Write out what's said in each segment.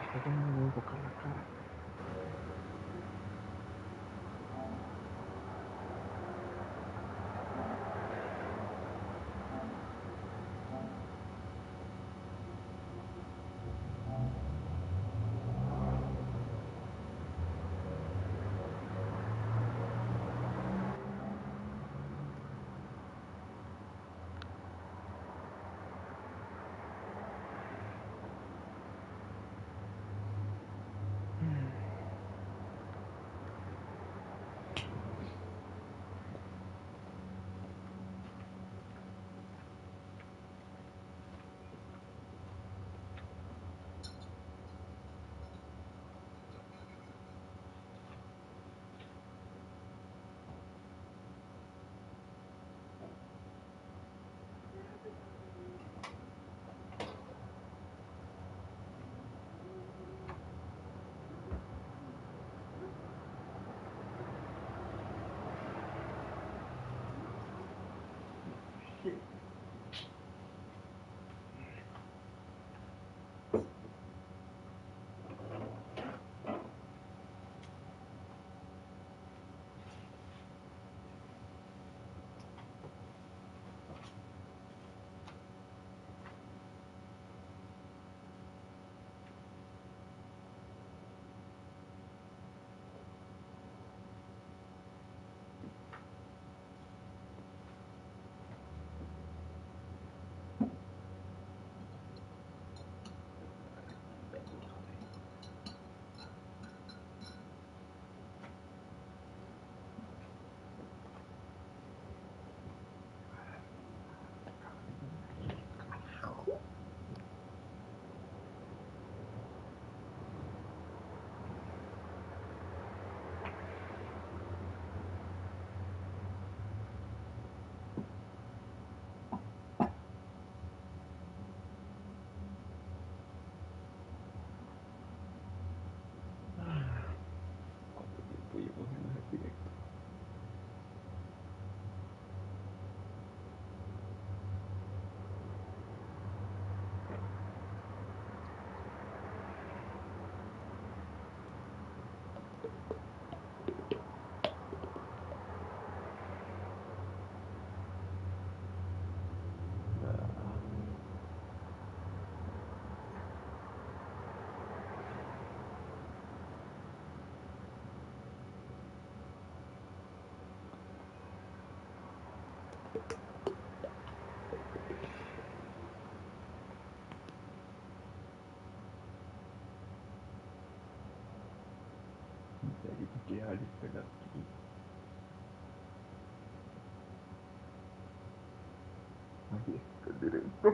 Está como no voy a enfocar la cara. Que dejar esperar aquí. Ahí está el directo.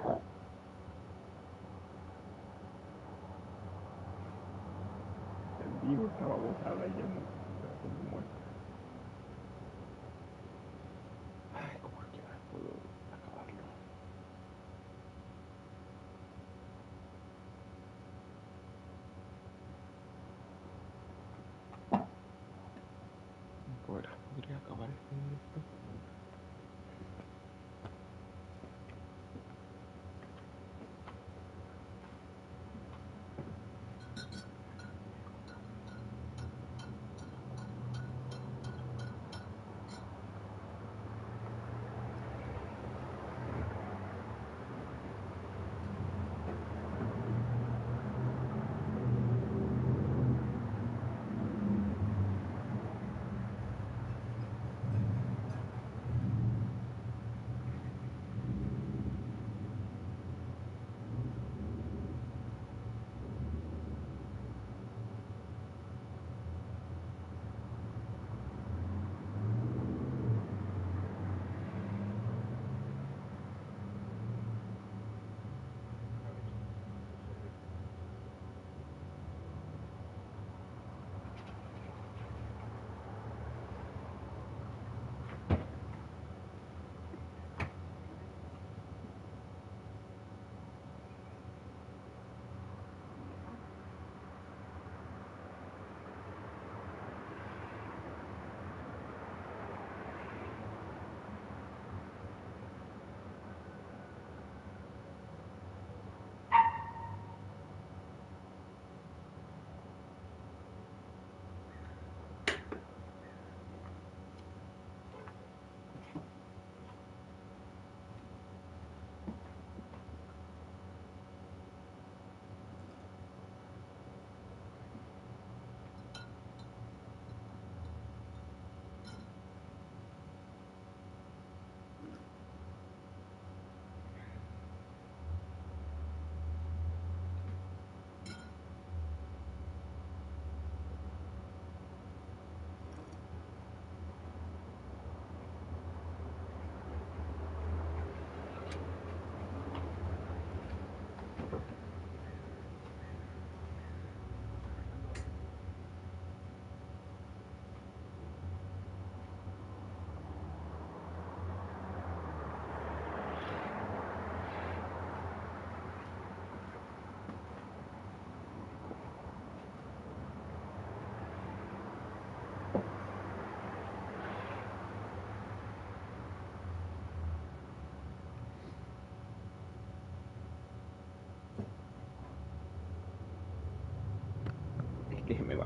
El vivo estaba botada y ya no me muerto. Ay, ¿cómo es que ahora puedo acabarlo? ¿Podría acabar este directo?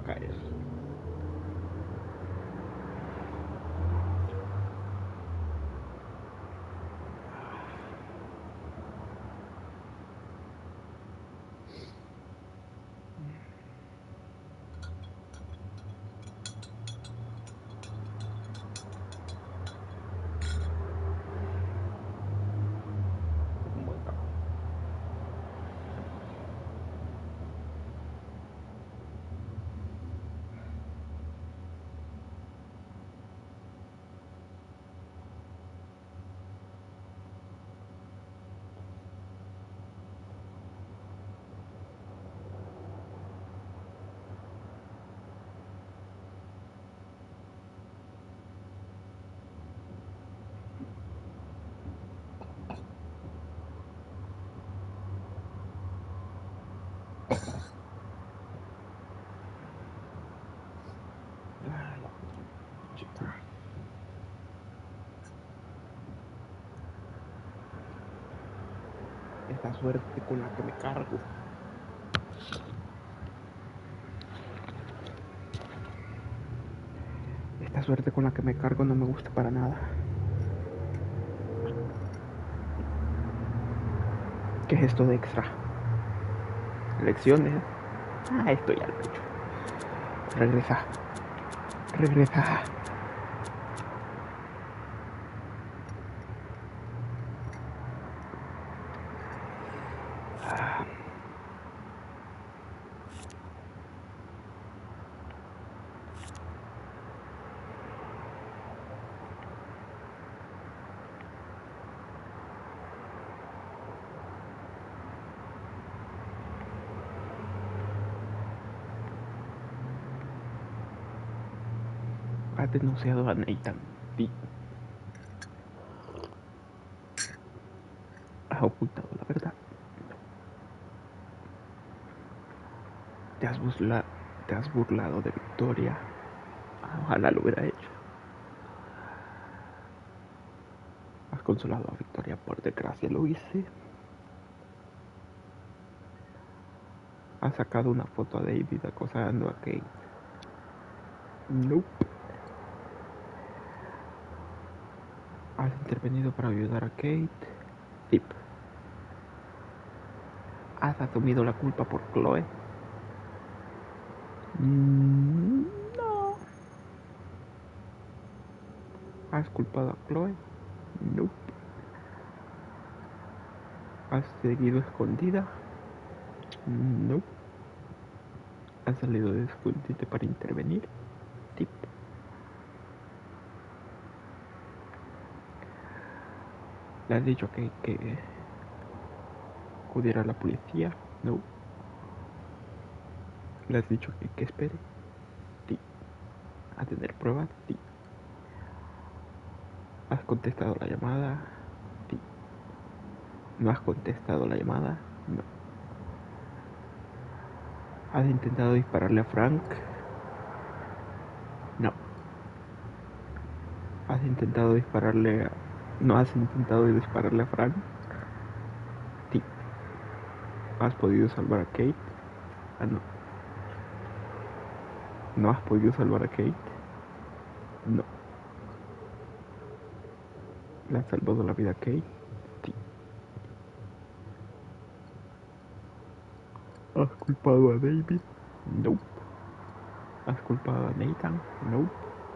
caer. Esta suerte con la que me cargo. Esta suerte con la que me cargo no me gusta para nada. ¿Qué es esto de extra? Lecciones. Esto ya lo he hecho. Regresa. Regresa. Has denunciado a Nathan. Sí. Has ocultado la verdad. Te has burlado de Victoria. Ojalá lo hubiera hecho. Has consolado a Victoria, por desgracia lo hice. Has sacado una foto a David acosando a Kate. Nope. Has intervenido para ayudar a Kate. Tip. Has asumido la culpa por Chloe. No. ¿Has culpado a Chloe? Nope. ¿Has seguido escondida? Nope. ¿Has salido de escondite para intervenir? Tip. ¿Le has dicho que acudiera a la policía? No. ¿Le has dicho que espere? Sí. ¿A tener pruebas? Sí. ¿Has contestado la llamada? Sí. ¿No has contestado la llamada? No. ¿Has intentado dispararle a Frank? No. ¿Has intentado dispararle a... ¿No has intentado dispararle a Frank? Sí. ¿Has podido salvar a Kate? No. ¿No has podido salvar a Kate? No. ¿Le has salvado la vida a Kate? Sí. ¿Has culpado a David? No. ¿Has culpado a Nathan? No.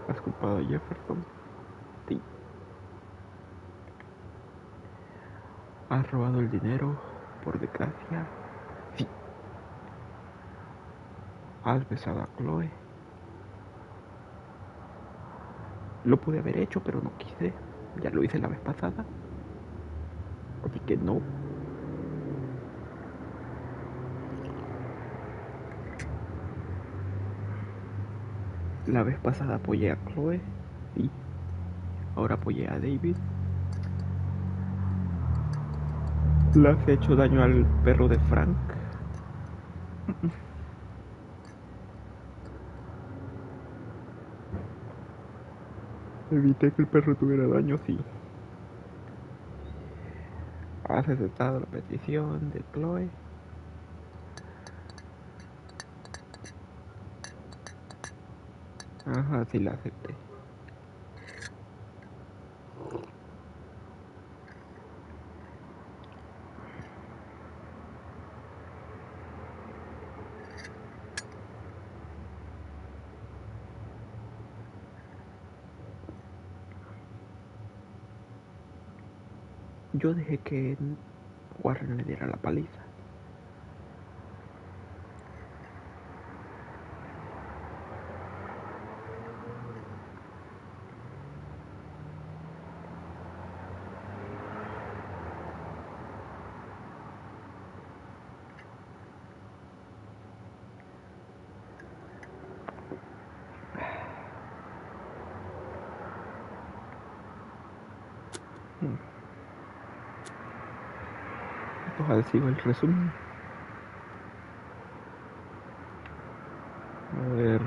¿Has culpado a Jefferson? Sí. ¿Has robado el dinero, por desgracia? Sí. ¿Has besado a Chloe? Lo pude haber hecho, pero no quise. Ya lo hice la vez pasada. Así que no. La vez pasada apoyé a Chloe. Sí. Ahora apoyé a David. ¿Le has hecho daño al perro de Frank? Evité que el perro tuviera daño, sí. ¿Has aceptado la petición de Chloe? Ajá, sí la acepté. Yo dejé que Warren le diera la paliza. Pues sigo el resumen. A ver.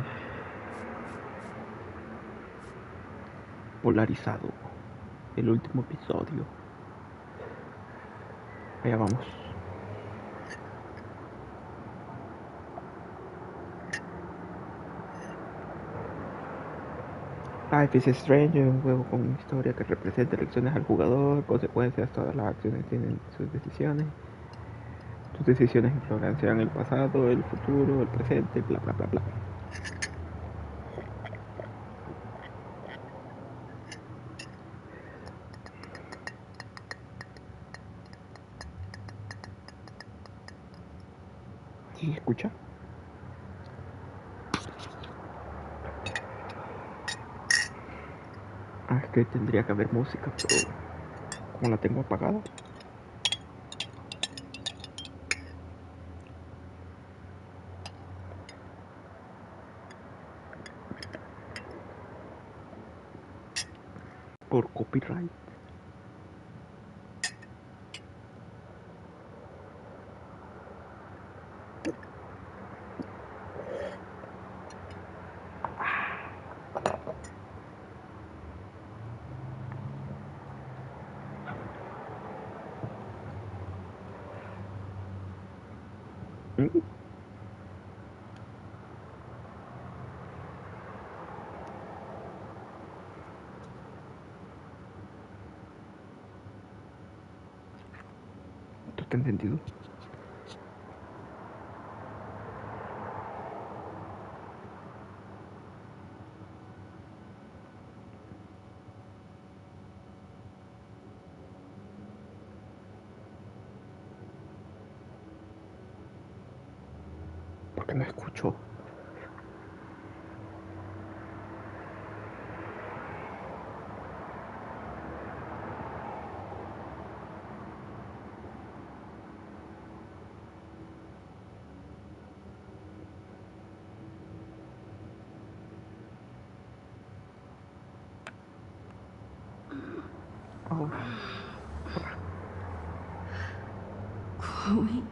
Polarizado. El último episodio. Allá vamos. Life is Strange es un juego con historia que representa elecciones al jugador, consecuencias, todas las acciones tienen sus decisiones. Tus decisiones influencian el pasado, el futuro, el presente, bla bla bla bla. ¿Sí se escucha? Es que tendría que haber música, pero como la tengo apagada. Por copyright. ¿Esto está encendido? Porque no escucho. Oh. Chloe?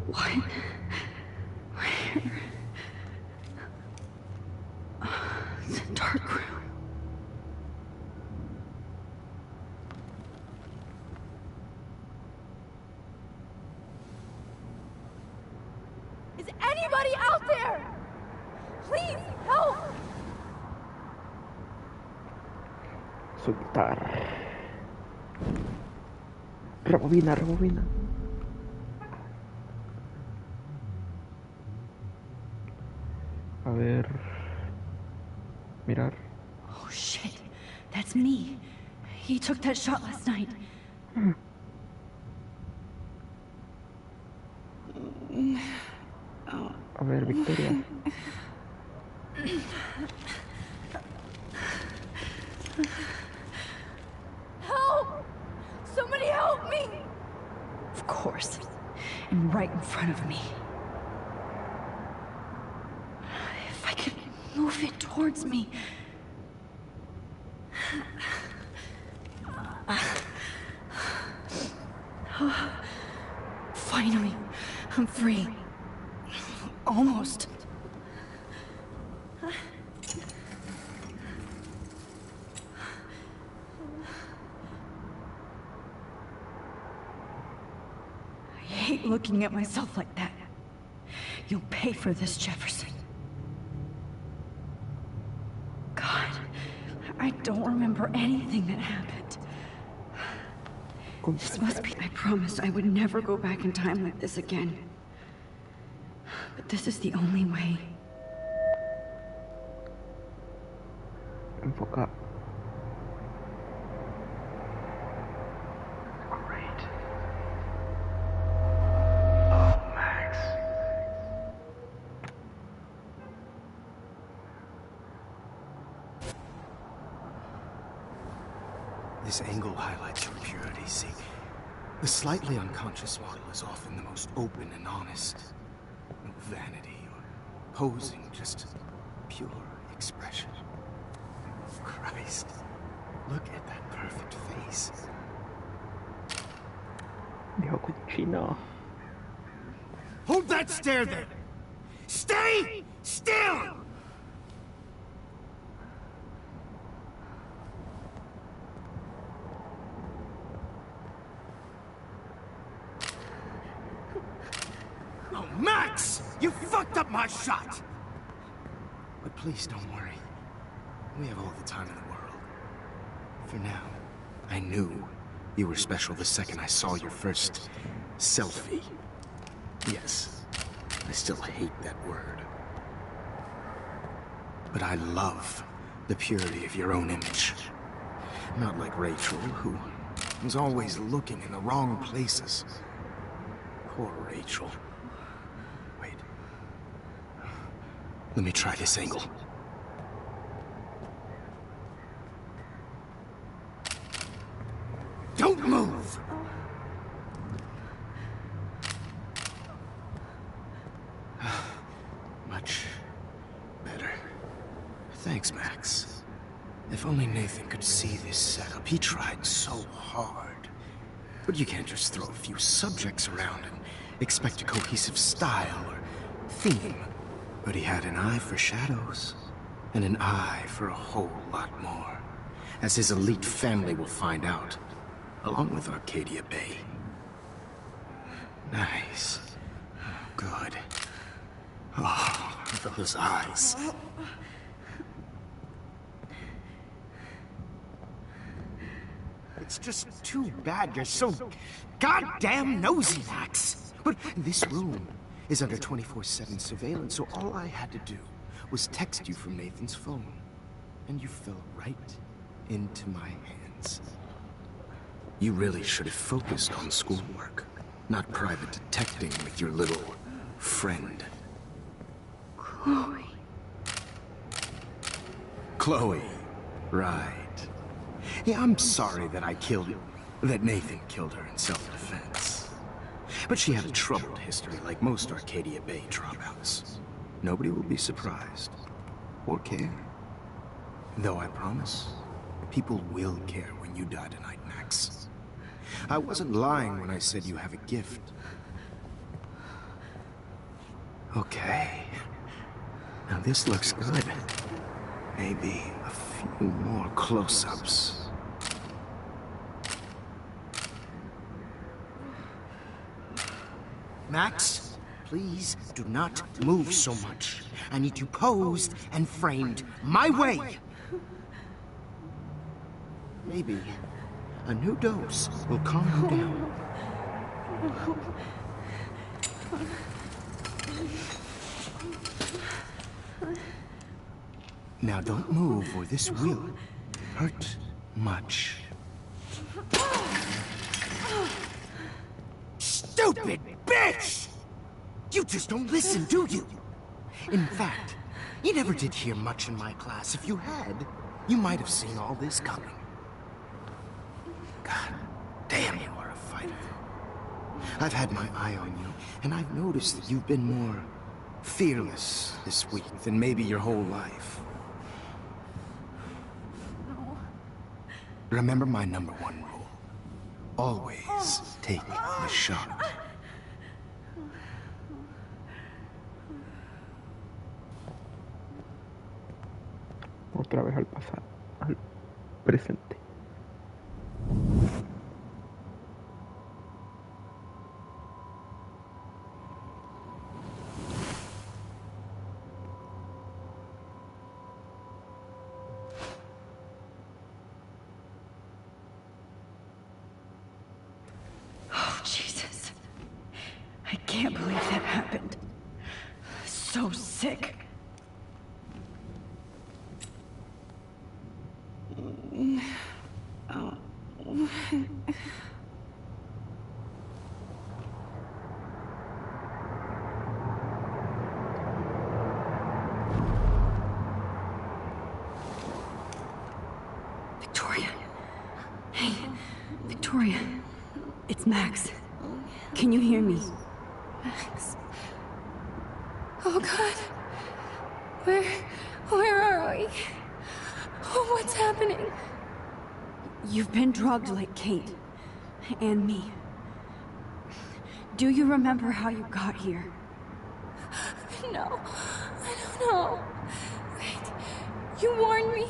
What? Where? It's a dark room. Is anybody out there? Please, help! Soltar. Rebobina, rebobina. A ver. Mirar. Oh shit, that's me. He took that shot last night. A ver, Victoria. Help! Somebody help me! Of course. And right in front of me. If I could move it towards me. Finally, I'm free. Almost. I hate looking at myself like that. You'll pay for this, Jefferson. I don't remember anything that happened. This must be... I promised I would never go back in time like this again. But this is the only way. Enfoca. Great. Oh, Max. This angle highlights your purity, see? The slightly unconscious model is often the most open and honest. No vanity or posing, just pure expression. Christ, look at that perfect face. Viejo cochino. Hold that stare there! Stay still! Oh, Max! You fucked up my shot! But please don't worry. We have all the time in the world. For now, I knew you were special the second I saw your first selfie. Yes, I still hate that word. But I love the purity of your own image. Not like Rachel, who was always looking in the wrong places. Poor Rachel. Wait. Let me try this angle. Don't move! Much better. Thanks, Max. If only Nathan could see this setup. He tried so hard. But you can't just throw a few subjects around and expect a cohesive style or theme. But he had an eye for shadows, and an eye for a whole lot more, as his elite family will find out, along with Arcadia Bay. Nice. Good. Oh, those eyes. It's just too bad you're so goddamn nosy, Max. But this room is under 24/7 surveillance, so all I had to do was text you from Nathan's phone. And you fell right into my hands. You really should have focused on schoolwork, not private detecting with your little friend. Chloe. Chloe, right. Yeah, I'm sorry that that Nathan killed her in self-defense. But she had a troubled history like most Arcadia Bay dropouts. Nobody will be surprised, or care. Though I promise, people will care when you die tonight, Max. I wasn't lying when I said you have a gift. Okay. Now this looks good. Maybe a few more close-ups. Max, please do not move so much. I need you posed and framed my way. Maybe a new dose will calm you down. Now don't move or this will hurt much. Stupid bitch! You just don't listen, do you? In fact, you never did hear much in my class. If you had, you might have seen all this coming. God damn, you are a fighter. I've had my eye on you, and I've noticed that you've been more fearless this week than maybe your whole life. No. Remember my #1 rule. Always take the shot. Otra vez al pasado, al presente. can't believe that happened. So sick. Victoria. Hey, Victoria. It's Max. Can you hear me? Max. Oh God. Where are we? Oh, what's happening? You've been drugged like Kate. And me. Do you remember how you got here? No, I don't know. Wait, you warned me.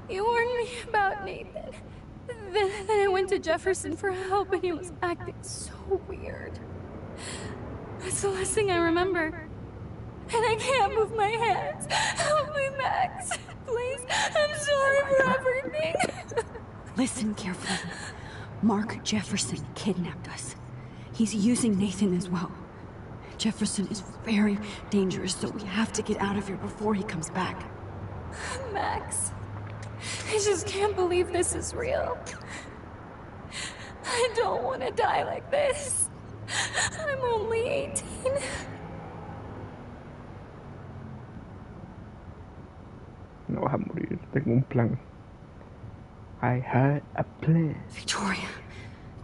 You warned me about Nathan. Then I went to Jefferson for help and he was acting so weird. That's the last thing I remember. And I can't move my hands. Help me, Max. Please, I'm sorry for everything. Listen carefully. Mark Jefferson kidnapped us. He's using Nathan as well. Jefferson is very dangerous, so we have to get out of here before he comes back. Max, I just can't believe this is real. I don't want to die like this. I'm only 18. No vas a morir, tengo un plan. I had a plan. Victoria,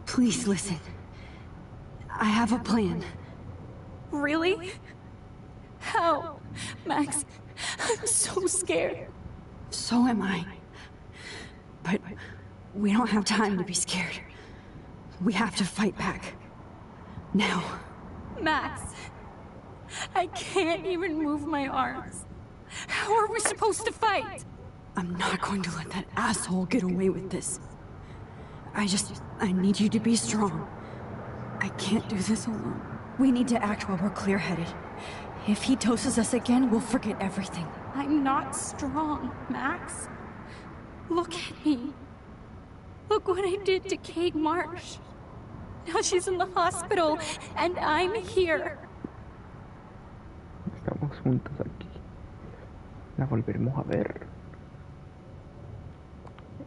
please listen. I have a plan. Really? How? Max, I'm so scared. So am I. But we don't have time to be scared. We have to fight back. Now. Max, I can't even move my arms. How are we supposed to fight? I'm not going to let that asshole get away with this. I need you to be strong. I can't do this alone. We need to act while we're clear-headed. If he doses us again, we'll forget everything. I'm not strong, Max. Look at me. Look what I did to Kate Marsh. Now she's in the hospital, and I'm here. Estamos juntos aquí. La volveremos a ver.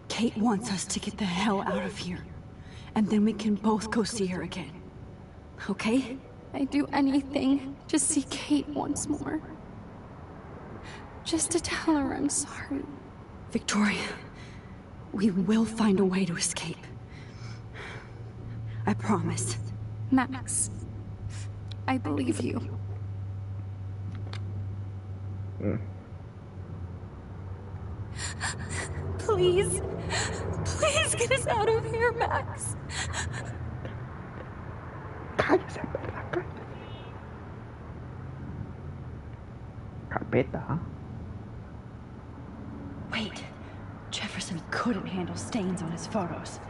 Kate wants us to get the hell out of here. And then we can both go see her again. Okay? I'd do anything to see Kate once more. Just to tell her I'm sorry. Victoria, we will find a way to escape. I promise. Max, I believe you. Please, please get us out of here, Max. Cállese, perra, cállese. Carpeta, huh? Wait. Jefferson couldn't handle stains on his photos.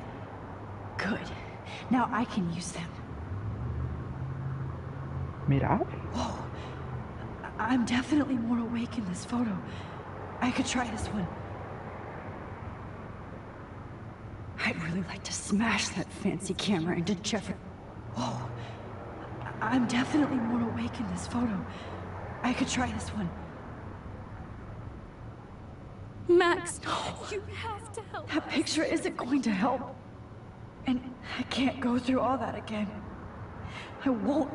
Good. Now I can use them. Mira. Whoa. I'm definitely more awake in this photo. I could try this one. I'd really like to smash that fancy camera into Jefferson. Whoa. I'm definitely more awake in this photo. I could try this one. Max, you have to help. That picture isn't going to help. And I can't go through all that again. I won't.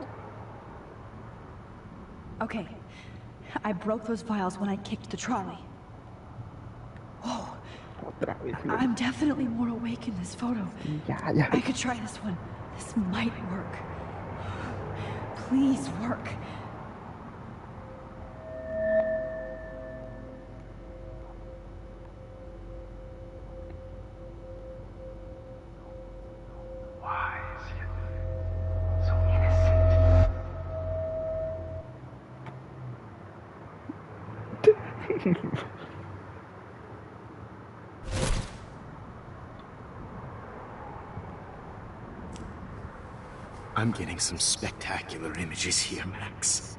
Okay. I broke those files when I kicked the trolley. Whoa. I'm definitely more awake in this photo. Ya. I could try this one. This might work. Please work. Why is he so innocent? I'm getting some spectacular images here, Max.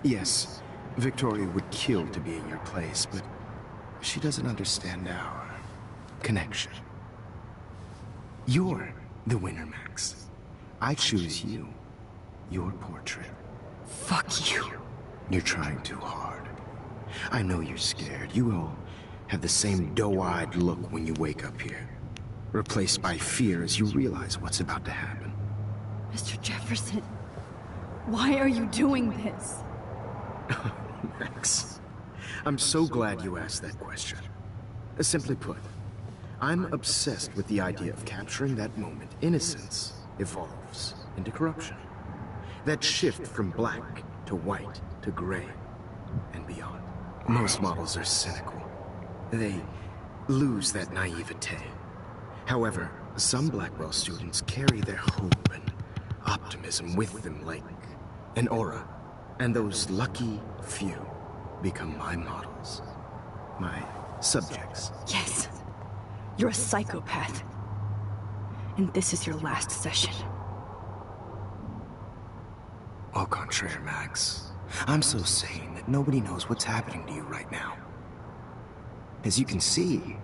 Yes, Victoria would kill to be in your place, but she doesn't understand our connection. You're the winner, Max. I choose you. your portrait. Fuck you. You're trying too hard. I know you're scared. You all have the same doe-eyed look when you wake up here, replaced by fear as you realize what's about to happen. Mr. Jefferson, why are you doing this? Max, I'm so glad you asked that question. Simply put, I'm obsessed with the idea of capturing that moment innocence evolves into corruption. That shift from black to white to gray and beyond. Most models are cynical. They lose that naivete. However, some Blackwell students carry their hope and optimism with them like an aura. And those lucky few become my models. My subjects. Yes. You're a psychopath. And this is your last session. Au contraire, Max. I'm so sane that nobody knows what's happening to you right now. As you can see,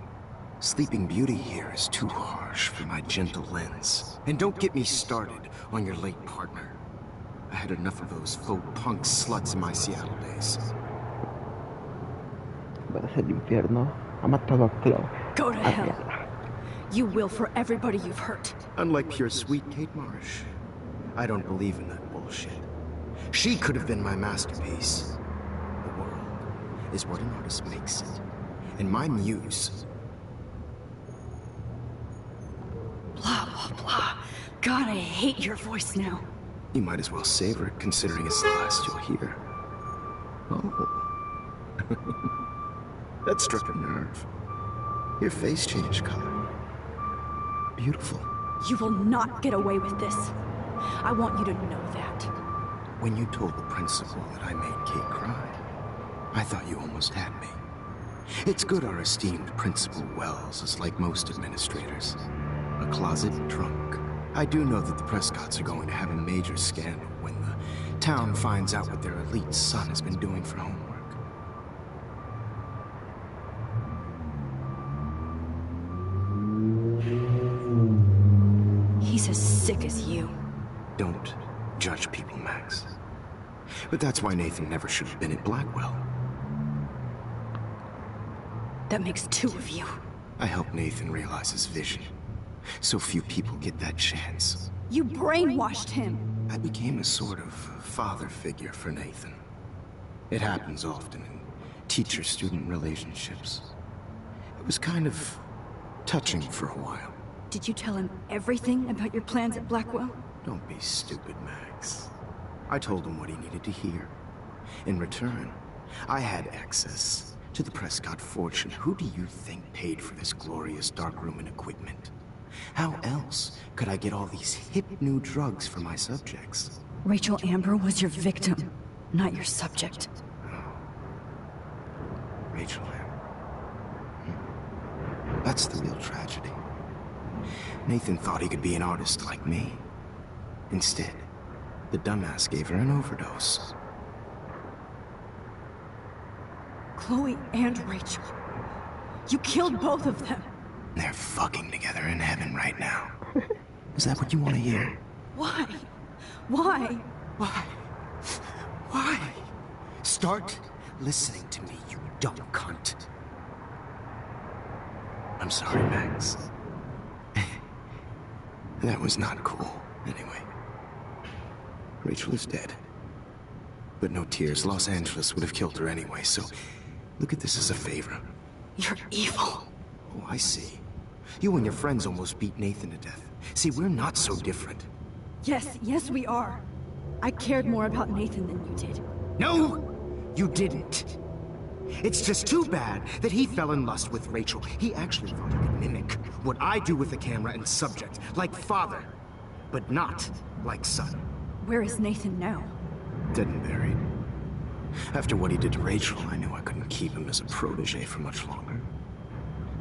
Sleeping Beauty here is too harsh for my gentle lens. And don't get me started on your late partner. I had enough of those faux punk sluts in my Seattle days. Vas al infierno. Ha matado a Chloe. Go to hell. You will for everybody you've hurt. Unlike pure sweet Kate Marsh, I don't believe in that bullshit. She could have been my masterpiece. The world is what an artist makes it. And my muse... Blah, blah, blah. God, I hate your voice now. You might as well savor it, considering it's the last you'll hear. Oh. That struck a nerve. Your face changed color. Beautiful. You will not get away with this. I want you to know that. When you told the principal that I made Kate cry, I thought you almost had me. It's good our esteemed Principal Wells is like most administrators. A closet drunk. I do know that the Prescotts are going to have a major scandal when the town finds out what their elite son has been doing for homework. He's as sick as you. Don't judge people, Max. But that's why Nathan never should have been at Blackwell. That makes two of you. I helped Nathan realize his vision. So few people get that chance. You brainwashed him. I became a sort of father figure for Nathan. It happens often in teacher-student relationships. It was kind of touching for a while. Did you tell him everything about your plans at Blackwell? Don't be stupid, Max. I told him what he needed to hear. In return, I had access to the Prescott fortune. Who do you think paid for this glorious darkroom and equipment? How else could I get all these hip new drugs for my subjects? Rachel Amber was your victim, not your subject. Rachel Amber. That's the real tragedy. Nathan thought he could be an artist like me. Instead, the dumbass gave her an overdose. Chloe and Rachel. You killed both of them. They're fucking together in heaven right now. Is that what you want to hear? Why? Why? Why? Why? Start listening to me, you dumb cunt. I'm sorry, Max. That was not cool, anyway. Rachel is dead. But no tears. Los Angeles would have killed her anyway, so look at this as a favor. You're evil. Oh, I see. You and your friends almost beat Nathan to death. See, we're not so different. Yes, we are. I cared more about Nathan than you did. No, you didn't. It's just too bad that he fell in lust with Rachel. He actually thought he could mimic what I do with the camera and subject, like father, but not like son. Where is Nathan now? Dead and buried. After what he did to Rachel, I knew I couldn't keep him as a protege for much longer.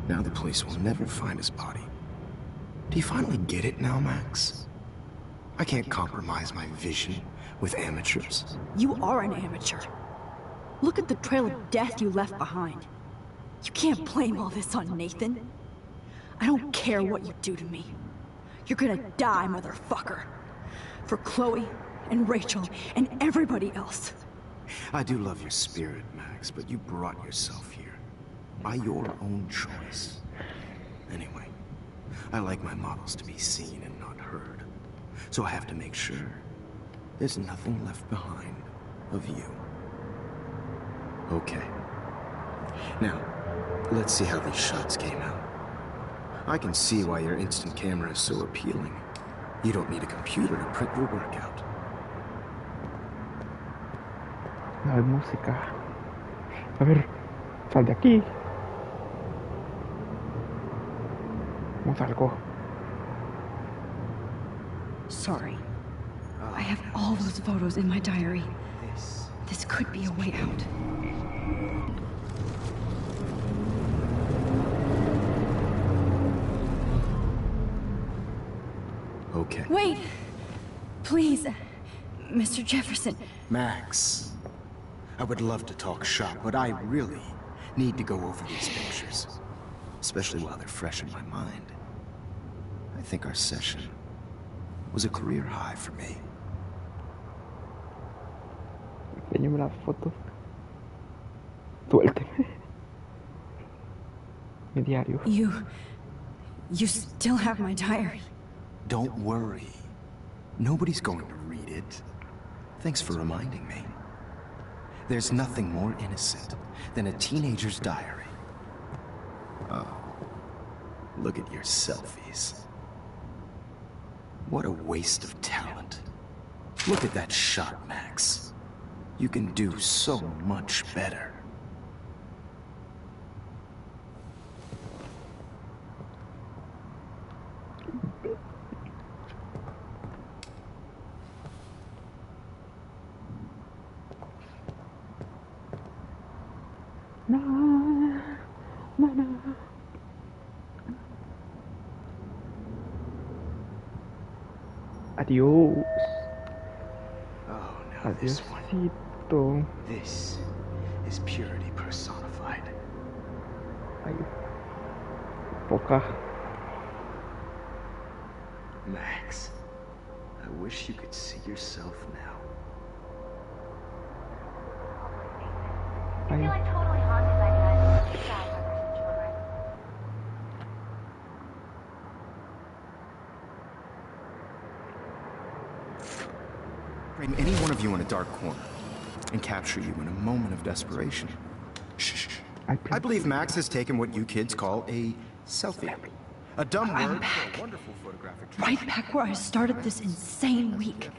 Now the police will never find his body. Do you finally get it now, Max? I can't compromise my vision with amateurs. You are an amateur. Look at the trail of death you left behind. You can't blame all this on Nathan. I don't care what you do to me. You're gonna die, motherfucker. For Chloe and Rachel and everybody else. I do love your spirit, Max, but you brought yourself here. By your own choice. Anyway, I like my models to be seen and not heard. So I have to make sure there's nothing left behind of you. Okay. Now, let's see how these shots came out. I can see why your instant camera is so appealing. You don't need a computer to print your work out. La música. A ver, sal de aquí. No salgo. Sorry. I have all those photos in my diary. This could be a way out. Okay. Wait! Please, Mr. Jefferson. Max, I would love to talk shop, but I really need to go over these pictures. Especially while they're fresh in my mind. I think our session was a career high for me. Enséñame las fotos. Suélteme. Mi diario. You still have my diary. Don't worry. Nobody's going to read it. Thanks for reminding me. There's nothing more innocent than a teenager's diary. Oh, look at your selfies. What a waste of talent. Look at that shot, Max. You can do so much better. Na, na, na. Adiós. Oh, now this one. Adiósito. This is purity personified. Ay, poca. Max, I wish you could see yourself now. I feel like totally haunted by the idea of suicide for children. Bring any one of you in a dark corner and capture you in a moment of desperation. Shh. I believe Max has taken what you kids call a selfie. A dumb I'm word back. for a wonderful photographic Right back where I started this insane week.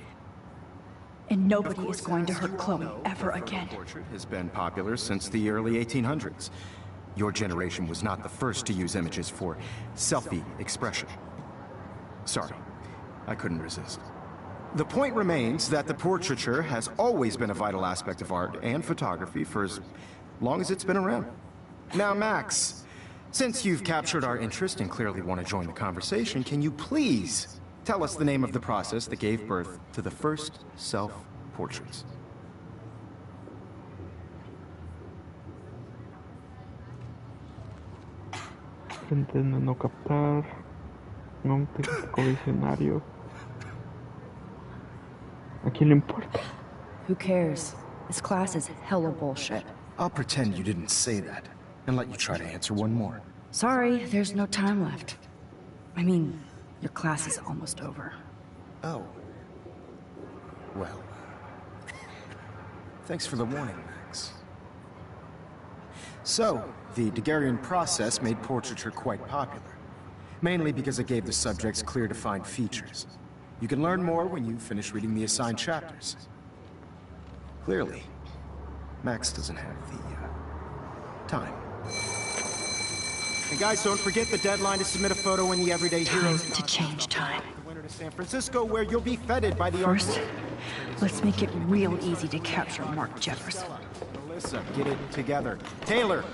And nobody is going to hurt Chloe ever again. Portrait has been popular since the early 1800s. Your generation was not the first to use images for selfie expression. Sorry, I couldn't resist. The point remains that the portraiture has always been a vital aspect of art and photography for as long as it's been around. Now, Max, since you've captured our interest and clearly want to join the conversation, can you please tell us the name of the process that gave birth to the first self-portraits? Intentando no captar. No texto visionario. ¿A quién le importa? Who cares? This class is hella bullshit. I'll pretend you didn't say that and let you try to answer one more. Sorry, there's no time left. I mean, your class is almost over. Oh. Well. Thanks for the warning, Max. So, the Daguerrean process made portraiture quite popular. Mainly because it gave the subjects clear defined features. You can learn more when you finish reading the assigned chapters. Clearly, Max doesn't have the, time. And guys, don't forget the deadline to submit a photo in the Everyday Time Heroes to change time. the winter to San Francisco, where you'll be feted by the First, let's make it real easy to capture Mark Jefferson. Melissa, get it together. Taylor,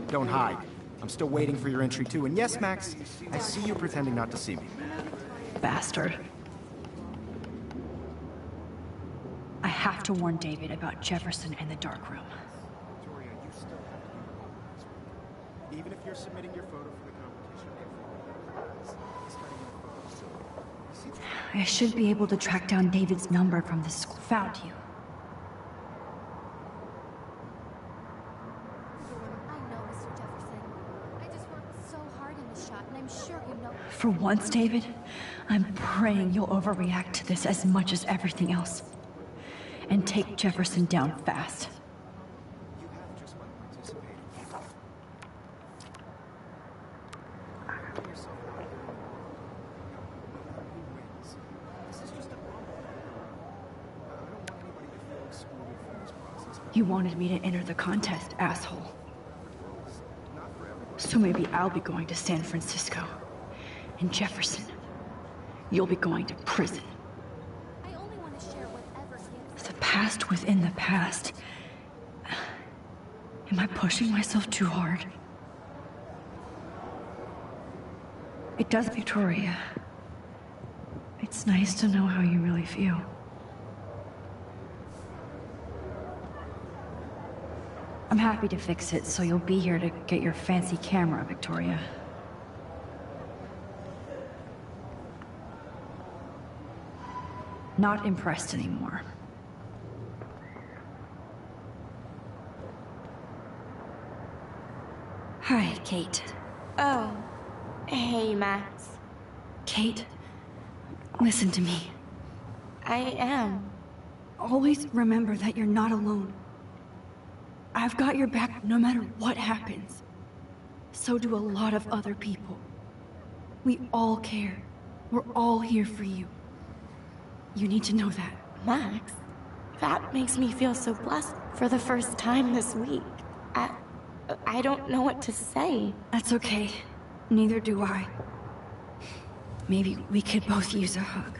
don't hide. I'm still waiting for your entry too. And yes, Max, I see you pretending not to see me. Bastard. I have to warn David about Jefferson and the dark room. Victoria, you still have to be even if you're submitting your photo for the competition. I should be able to track down David's number from the school. Found you. I know, Mr. Jefferson. I just worked so hard in the shot, and I'm sure you know. For once, David, I'm praying you'll overreact to this as much as everything else. And take Jefferson down fast. You have just by participating. Give yourself out. Who wins? This is just a bump. I don't want anybody to feel excluded from this process. You wanted me to enter the contest, asshole. Not for everyone. So maybe I'll be going to San Francisco. And Jefferson, you'll be going to prison. I only want to share whatever gives. The past within the past. Am I pushing myself too hard? It does, Victoria. It's nice to know how you really feel. I'm happy to fix it, so you'll be here to get your fancy camera, Victoria. Not impressed anymore. Hi, Kate. Oh. Hey, Max. Kate, listen to me. I am. Always remember that you're not alone. I've got your back no matter what happens. So do a lot of other people. We all care. We're all here for you. You need to know that. Max, that makes me feel so blessed for the first time this week. I don't know what to say. That's okay. Neither do I. Maybe we could both use a hug.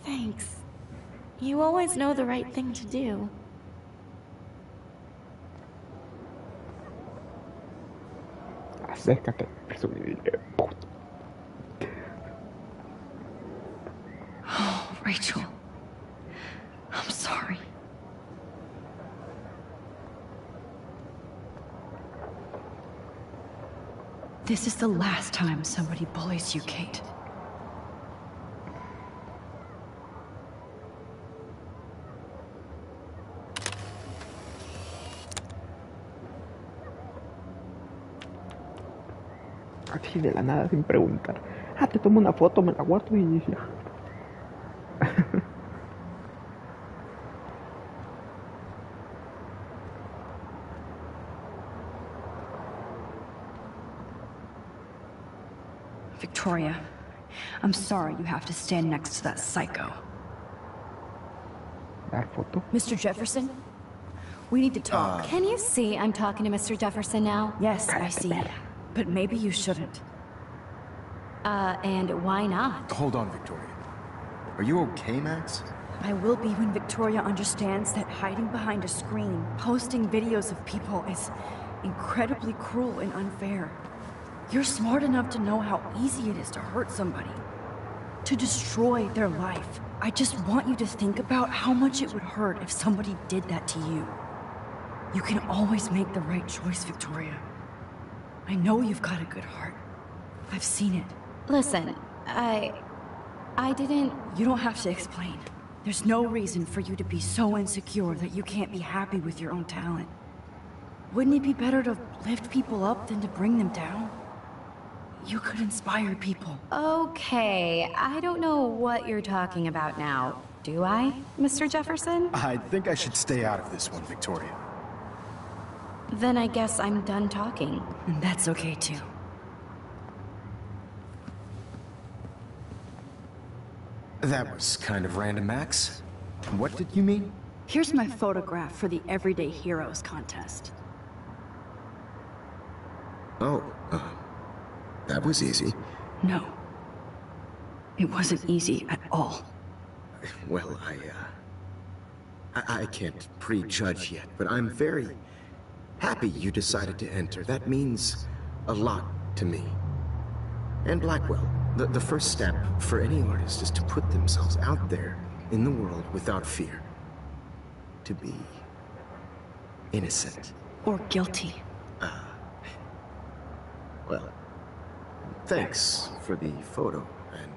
Thanks. You always know the right thing to do. Acércate, presumiblemente. Oh, Rachel. I'm sorry. This is the last time somebody bullies you, Kate. Así de la nada, sin preguntar. Ah, te tomo una foto, me la guardo y ya. Victoria, I'm sorry you have to stand next to that psycho. Dar foto. Mr. Jefferson, we need to talk. Can you see I'm talking to Mr. Jefferson now? Yes, I see. But maybe you shouldn't. And why not? Hold on, Victoria. Are you okay, Max? I will be when Victoria understands that hiding behind a screen, posting videos of people is incredibly cruel and unfair. You're smart enough to know how easy it is to hurt somebody, to destroy their life. I just want you to think about how much it would hurt if somebody did that to you. You can always make the right choice, Victoria. I know you've got a good heart. I've seen it. Listen, I didn't... You don't have to explain. There's no reason for you to be so insecure that you can't be happy with your own talent. Wouldn't it be better to lift people up than to bring them down? You could inspire people. Okay, I don't know what you're talking about now. Do I, Mr. Jefferson? I think I should stay out of this one, Victoria. Then I guess I'm done talking. And that's okay too. That was kind of random, Max. What did you mean? Here's my photograph for the Everyday Heroes contest. Oh, that was easy. No. It wasn't easy at all. Well, I can't prejudge yet, but I'm very happy you decided to enter. That means a lot to me. And Blackwell, the first step for any artist is to put themselves out there in the world without fear. To be innocent. Or guilty. Well, Thanks for the photo, and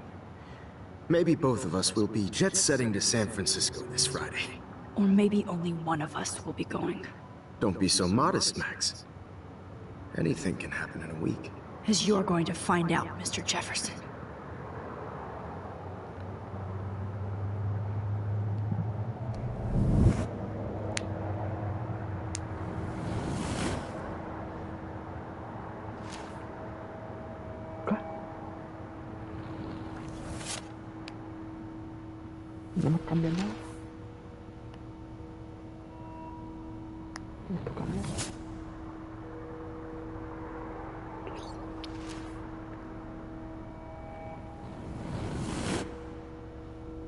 maybe both of us will be jet-setting to San Francisco this Friday. Or maybe only one of us will be going. Don't be so modest, Max. Anything can happen in a week. As you're going to find out, Mr. Jefferson. No nos cambia nada. Esto cambia.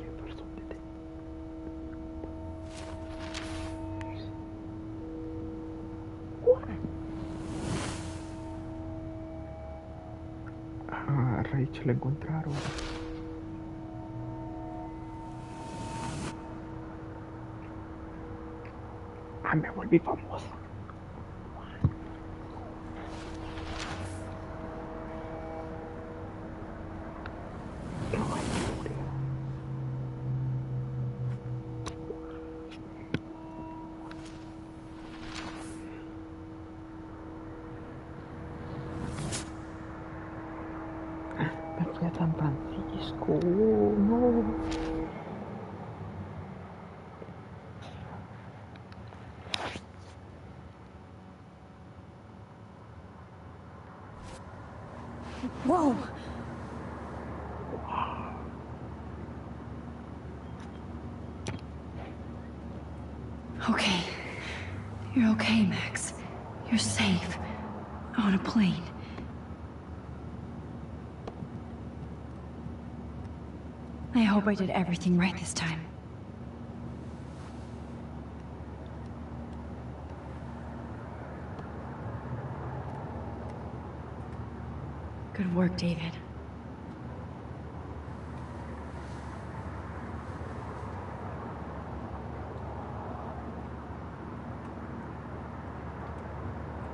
Jefferson, vete. Ah, Rachel la encontraron. Ah, me volví famosa. Me fui a San Francisco. No. Whoa! Okay. You're okay, Max. You're safe. On a plane. I hope I did everything right this time. Good work, David.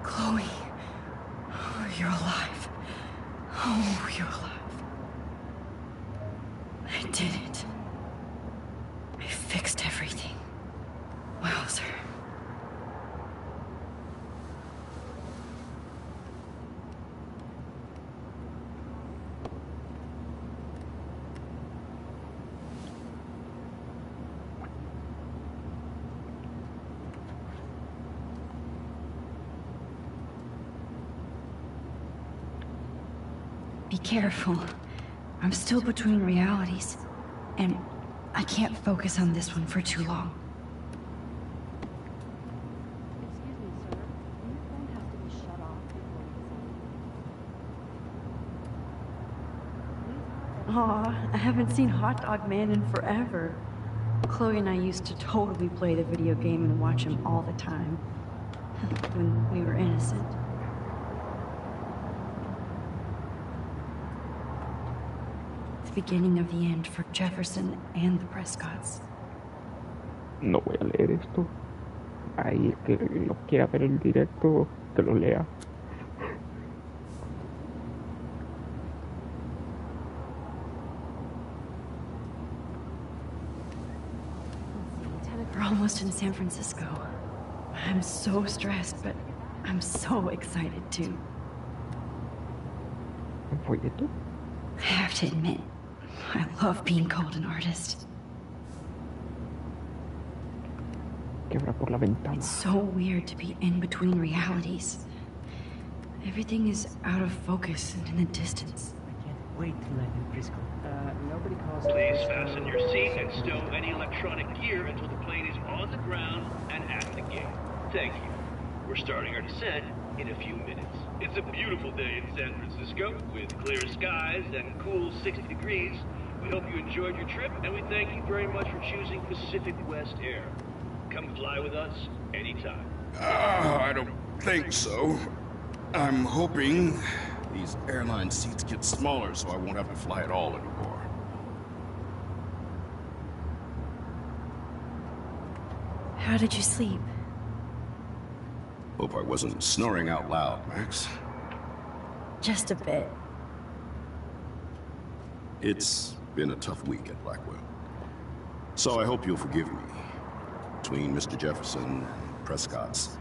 Chloe. Oh, you're alive. Oh, you're alive. I did it. I fixed everything. Wowzer. Be careful. I'm still between realities, and I can't focus on this one for too long. Excuse me, sir. Your phone has to be shut off before Aw, I haven't seen Hot Dog Man in forever. Chloe and I used to totally play the video game and watch him all the time. When we were innocent. The beginning of the end for Jefferson and the Prescotts. No voy a leer esto. Ahí el que lo quiera ver el directo, que lo lea. We're almost in San Francisco. I'm so stressed, but I'm so excited too. ¿Un folleto? I have to admit, I love being called an artist. Quebra por la ventana. It's so weird to be in between realities. Everything is out of focus and in the distance. I can't wait to land in Frisco. Nobody calls. Please fasten your seat and stow any electronic gear until the plane is on the ground and at the gate. Thank you. We're starting our descent in a few minutes. It's a beautiful day in San Francisco with clear skies and cool 60 degrees. We hope you enjoyed your trip, and we thank you very much for choosing Pacific West Air. Come fly with us anytime. I don't think so. I'm hoping these airline seats get smaller so I won't have to fly at all anymore. How did you sleep? Hope I wasn't snoring out loud, Max. Just a bit. It's been a tough week at Blackwell. So I hope you'll forgive me. Between Mr. Jefferson and Prescott's,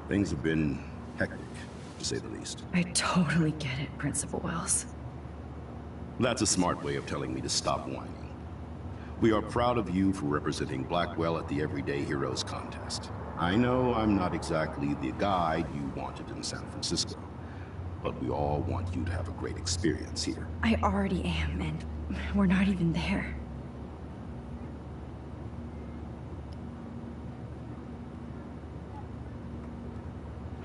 things have been hectic, to say the least. I totally get it, Principal Wells. That's a smart way of telling me to stop whining. We are proud of you for representing Blackwell at the Everyday Heroes contest. I know I'm not exactly the guide you wanted in San Francisco, but we all want you to have a great experience here. I already am, and we're not even there.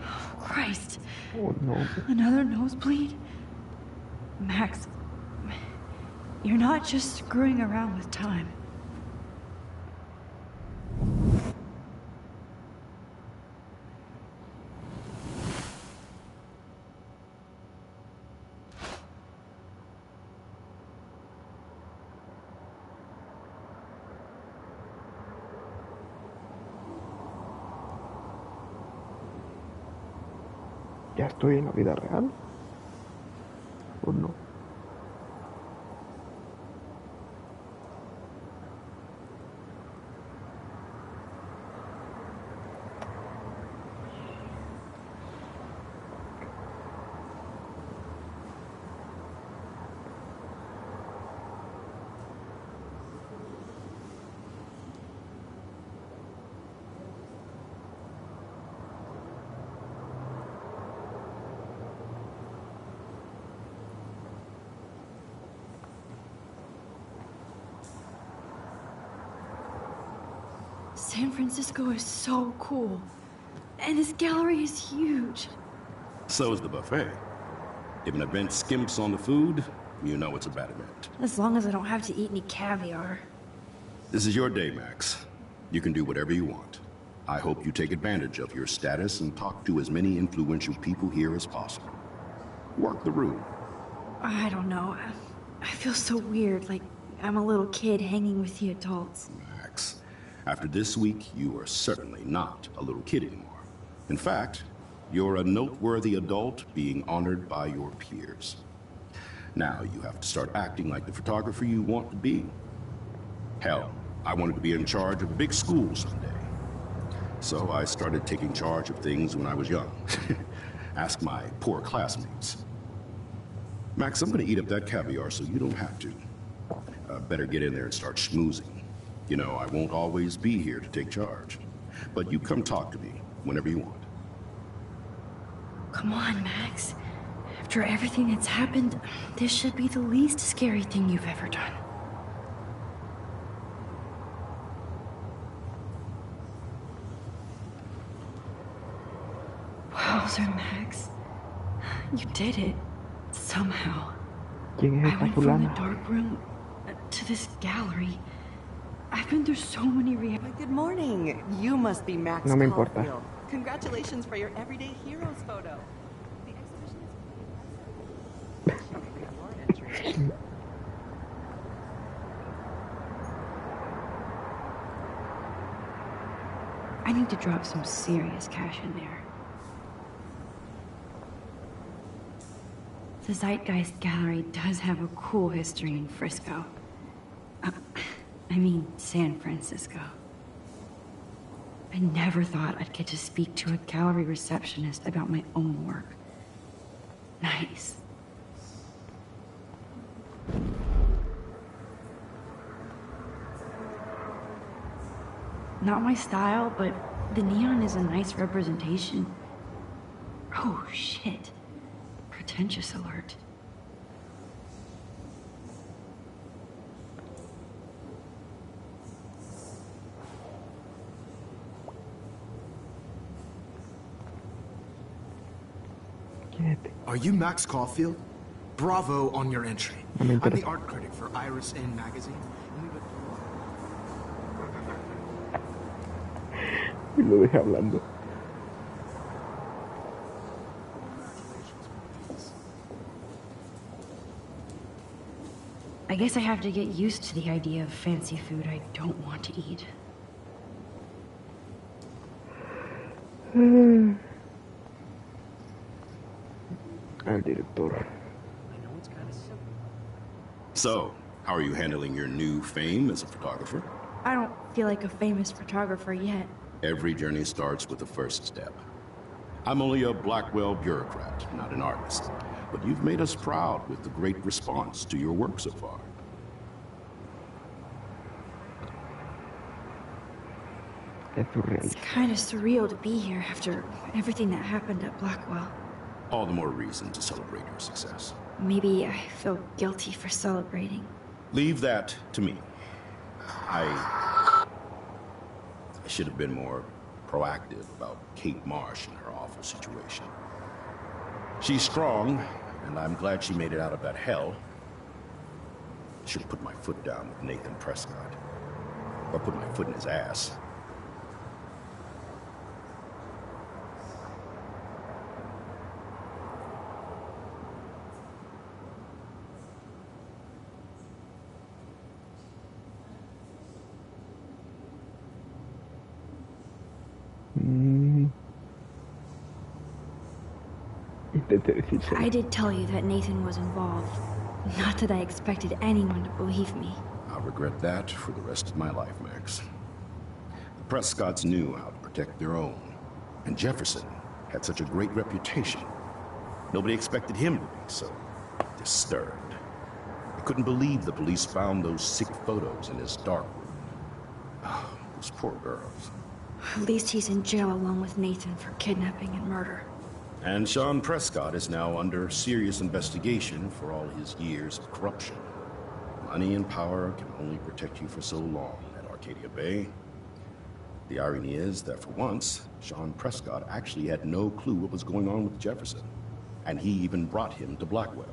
Oh, Christ. Oh no. Another nosebleed? Max, you're not just screwing around with time. ¿Ya estoy en la vida real? ¿O no? San Francisco is so cool. And this gallery is huge. So is the buffet. If an event skimps on the food, you know it's a bad event. As long as I don't have to eat any caviar. This is your day, Max. You can do whatever you want. I hope you take advantage of your status and talk to as many influential people here as possible. Work the room. I don't know. I feel so weird, like I'm a little kid hanging with the adults. Max, after this week, you are certainly not a little kid anymore. In fact, you're a noteworthy adult being honored by your peers. Now you have to start acting like the photographer you want to be. Hell, I wanted to be in charge of a big school someday. So I started taking charge of things when I was young. Ask my poor classmates. Max, I'm gonna eat up that caviar so you don't have to. Better get in there and start schmoozing. You know, I won't always be here to take charge. But you come talk to me whenever you want. Come on, Max. After everything that's happened, this should be the least scary thing you've ever done. Wowzer, Max. You did it. Somehow. ¿Quién es I esta went from the fulana? dark room to this gallery. I've been through so many Good morning. You must be Max No me importa. Caulfield. Congratulations for your Everyday Heroes photo. The exhibition is I need to drop some serious cash in there. The Zeitgeist Gallery does have a cool history in Frisco. I mean, San Francisco. I never thought I'd get to speak to a gallery receptionist about my own work. Nice. Not my style, but the neon is a nice representation. Oh, shit. Pretentious alert. Are you Max Caulfield? Bravo on your entry. No me I'm the interesa. art critic for Iris N magazine. Y lo dejé hablando. I guess I have to get used to the idea of fancy food I don't want to eat. El director. I know it's kind of simple. So, how are you handling your new fame as a photographer? I don't feel like a famous photographer yet. Every journey starts with the first step. I'm only a Blackwell bureaucrat, not an artist. But you've made us proud with the great response to your work so far. It's kind of surreal to be here after everything that happened at Blackwell. All the more reason to celebrate your success. Maybe I feel guilty for celebrating. Leave that to me. I should have been more proactive about Kate Marsh and her awful situation. She's strong, and I'm glad she made it out of that hell. I should have put my foot down with Nathan Prescott. Or put my foot in his ass. I did tell you that Nathan was involved. Not that I expected anyone to believe me. I'll regret that for the rest of my life, Max. The Prescotts knew how to protect their own. And Jefferson had such a great reputation. Nobody expected him to be so disturbed. I couldn't believe the police found those sick photos in his dark room. Oh, those poor girls. At least he's in jail along with Nathan for kidnapping and murder. And Sean Prescott is now under serious investigation for all his years of corruption. Money and power can only protect you for so long at Arcadia Bay. The irony is that for once, Sean Prescott actually had no clue what was going on with Jefferson. And he even brought him to Blackwell.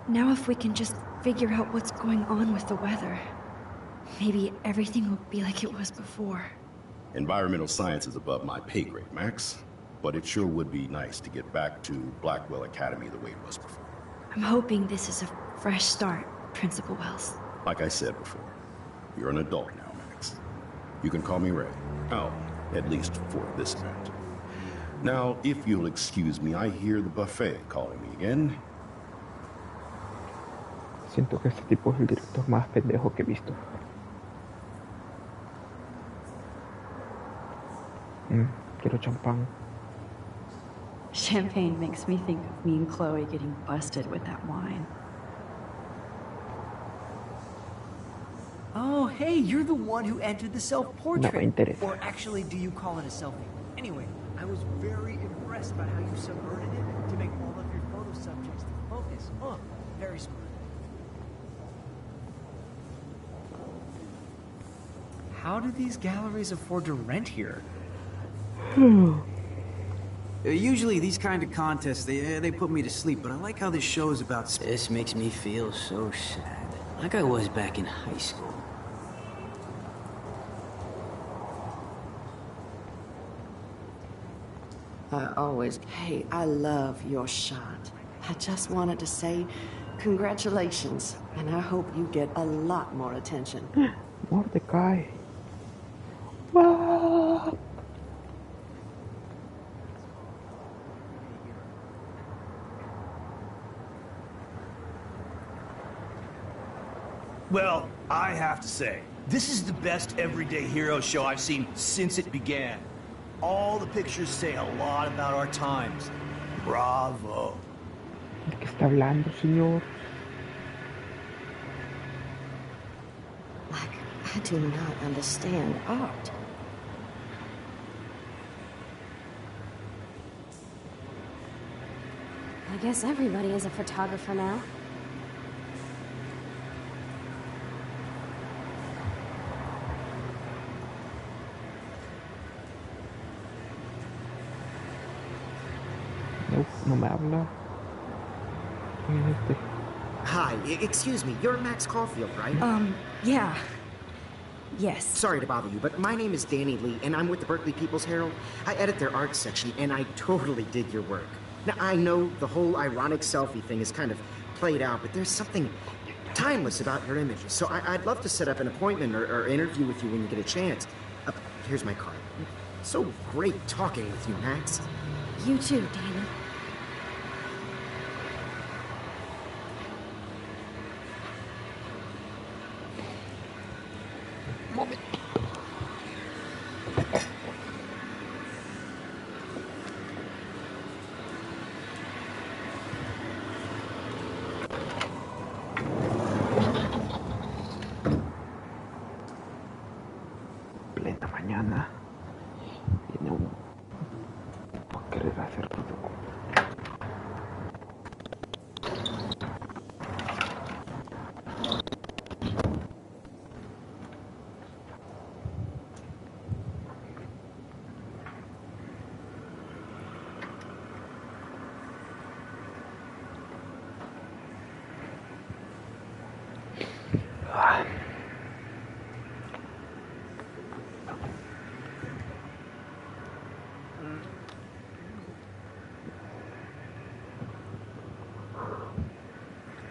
Now if we can just figure out what's going on with the weather, maybe everything will be like it was before. Environmental science is above my pay grade, Max. But it sure would be nice to get back to Blackwell Academy the way it was before. I'm hoping this is a fresh start, Principal Wells. Like I said before, you're an adult now, Max. You can call me Ray. Oh, at least for this event. Now, if you'll excuse me, I hear the buffet calling me again. Siento que este tipo es el director más pendejo que he visto. Quiero champán. Champagne makes me think of me and Chloe getting busted with that wine. Oh, hey, you're the one who entered the self-portrait. No me interesa. Or actually, do you call it a selfie? Anyway, I was very impressed by how you subverted it to make all of your photo subjects the focus. Oh, very smart. How do these galleries afford to rent here? Usually these kind of contests, they put me to sleep, but I like how this show is about... This makes me feel so sad. Like I was back in high school. Hey, I love your shot. I just wanted to say congratulations, and I hope you get a lot more attention. Mordecai. What? Well, I have to say, this is the best everyday hero show I've seen since it began. All the pictures say a lot about our times. Bravo. ¿De qué está hablando, señor? Like, I do not understand art. I guess everybody is a photographer now. Nope, no me habla. ¿Quién es este? Hi, excuse me, you're Max Caulfield, right? Yeah. Yes. Sorry to bother you, but my name is Danny Lee, and I'm with the Berkeley People's Herald. I edit their art section, and I totally dig your work. Now, I know the whole ironic selfie thing is kind of played out, but there's something timeless about your images. So I'd love to set up an appointment or interview with you when you get a chance. Here's my card. So great talking with you, Max. You too, Dana. Plena mañana. Viene un... por querer hacer todo.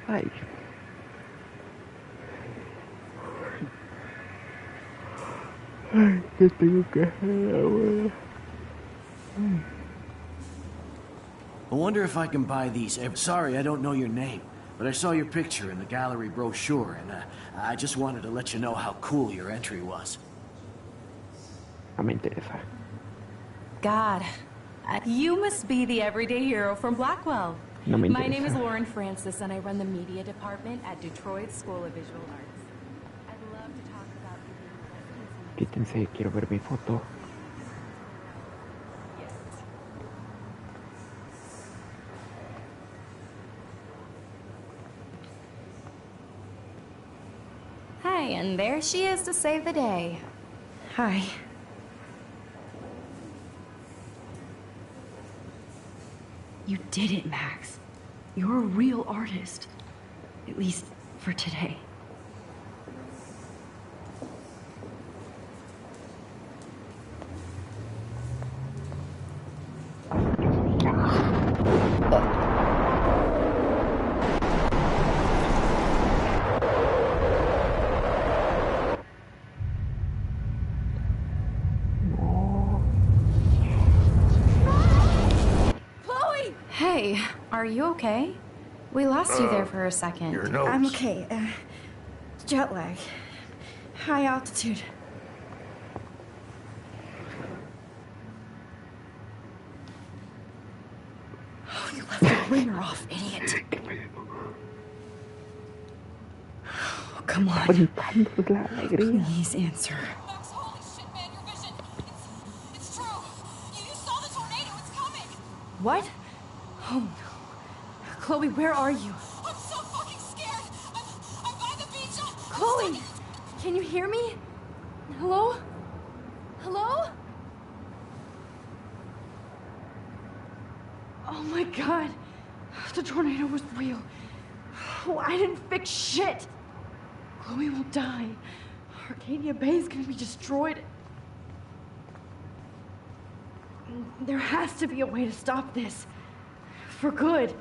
Ay. Ay, que tengo que hacer ahora. I wonder if I can buy these. Sorry, I don't know your name, but I saw your picture in the gallery brochure, and I just wanted to let you know how cool your entry was. No me interesa. God, you must be the everyday hero from Blackwell. No me My name is interesa. Lauren Francis, and I run the media department at Detroit School of Visual Arts. I'd love to talk about you being Quítense, quiero ver mi foto. Hi, and there she is to save the day. Hi. You did it, Max. You're a real artist. At least for today. Chloe! Hey, are you okay? We lost you there for a second. Your nose. I'm okay. Jet lag. High altitude. Oh, you left the ringer off, idiot. Oh, come on. Please answer. What? Oh no. Chloe, where are you? I'm so fucking scared! I'm by the beach! Chloe! Can you hear me? Hello? Hello? Oh my god. The tornado was real. Oh, I didn't fix shit. Chloe will die. Arcadia Bay is gonna be destroyed. There has to be a way to stop this. For good.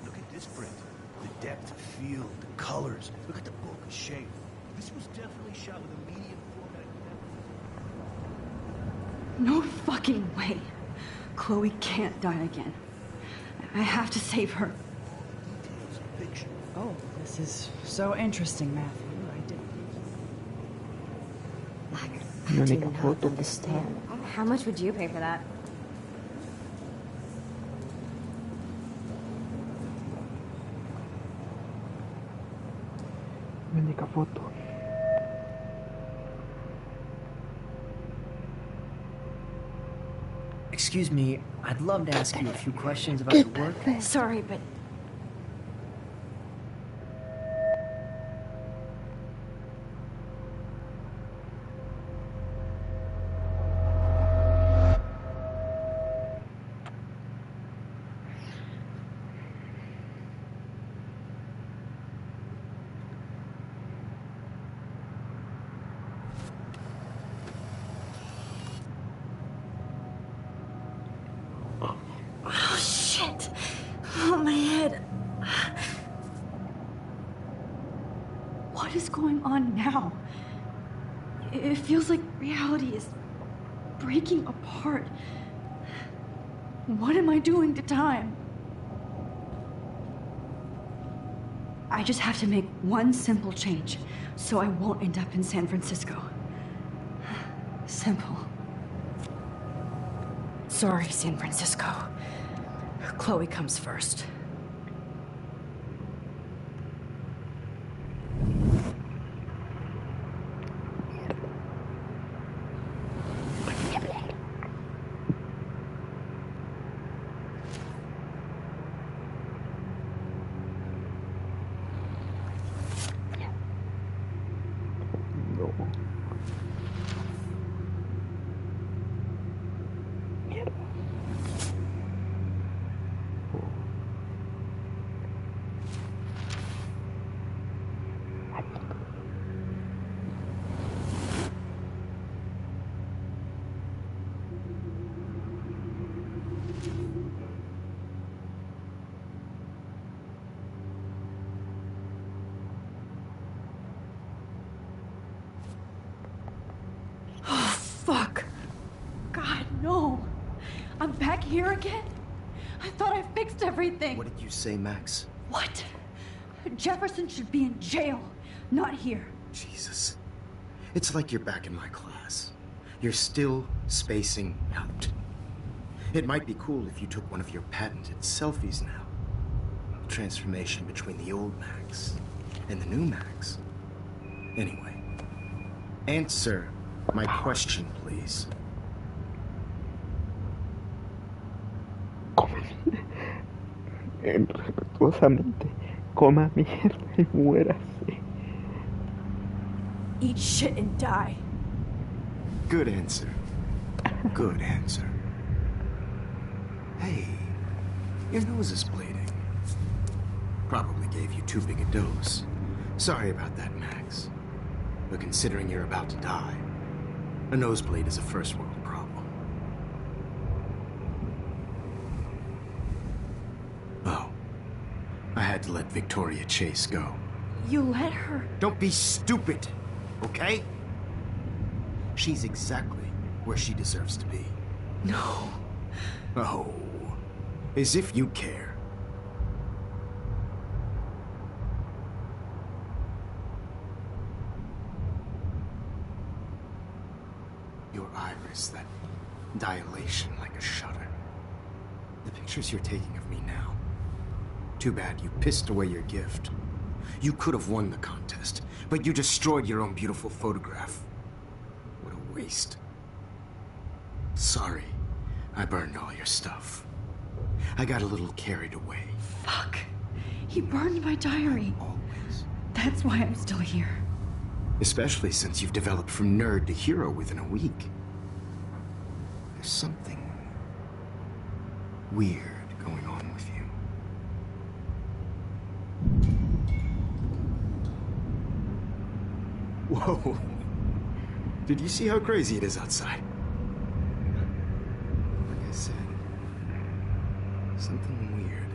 Look at this print. The depth of field, the colors. Look at the bokeh shape. This was definitely shot with a medium format. No fucking way. Chloe can't die again. I have to save her. Oh, this is so interesting, Matthew. I La do única not foto. understand. How much would you pay for that? La única foto. Excuse me, I'd love to ask you a few questions about your work. Sorry, but What is going on now? It feels like reality is breaking apart. What am I doing to time? I just have to make one simple change, so I won't end up in San Francisco. Simple. Sorry, San Francisco. Chloe comes first. Fuck. God, no. I'm back here again? I thought I fixed everything. What did you say, Max? What? Jefferson should be in jail, not here. Jesus. It's like you're back in my class. You're still spacing out. It might be cool if you took one of your patented selfies now. Transformation between the old Max and the new Max. Anyway, answer my question, please. Respetuosamente, coma mierda y muérase. Eat shit and die. Good answer. Good answer. Hey, your nose is bleeding. Probably gave you too big a dose. Sorry about that, Max. But considering you're about to die, a nosebleed is a first world problem. Oh, I had to let Victoria Chase go. You let her? Don't be stupid, okay? She's exactly where she deserves to be. No. Oh, as if you care. Your iris, that dilation like a shutter. The pictures you're taking of me now. Too bad you pissed away your gift. You could have won the contest, but you destroyed your own beautiful photograph. What a waste. Sorry, I burned all your stuff. I got a little carried away. Fuck. He burned my diary. Always. That's why I'm still here. Especially since you've developed from nerd to hero within a week. There's something weird going on with you. Whoa. Did you see how crazy it is outside? Like I said, something weird.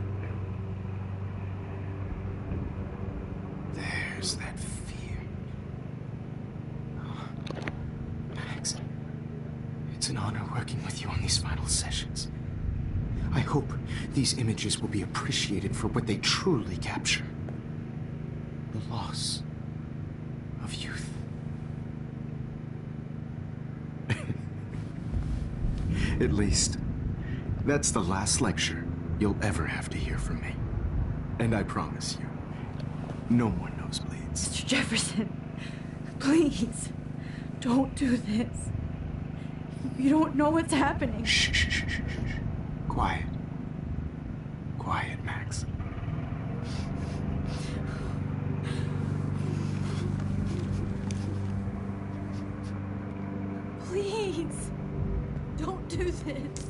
There's that fear. Max, it's an honor working with you on these final sessions. I hope these images will be appreciated for what they truly capture. The loss of youth. At least, that's the last lecture you'll ever have to hear from me. And I promise you, no more nosebleeds. Mr. Jefferson, please, don't do this. You don't know what's happening. Shh, shh, shh, shh, shh. Quiet. Quiet, Max. Please, don't do this.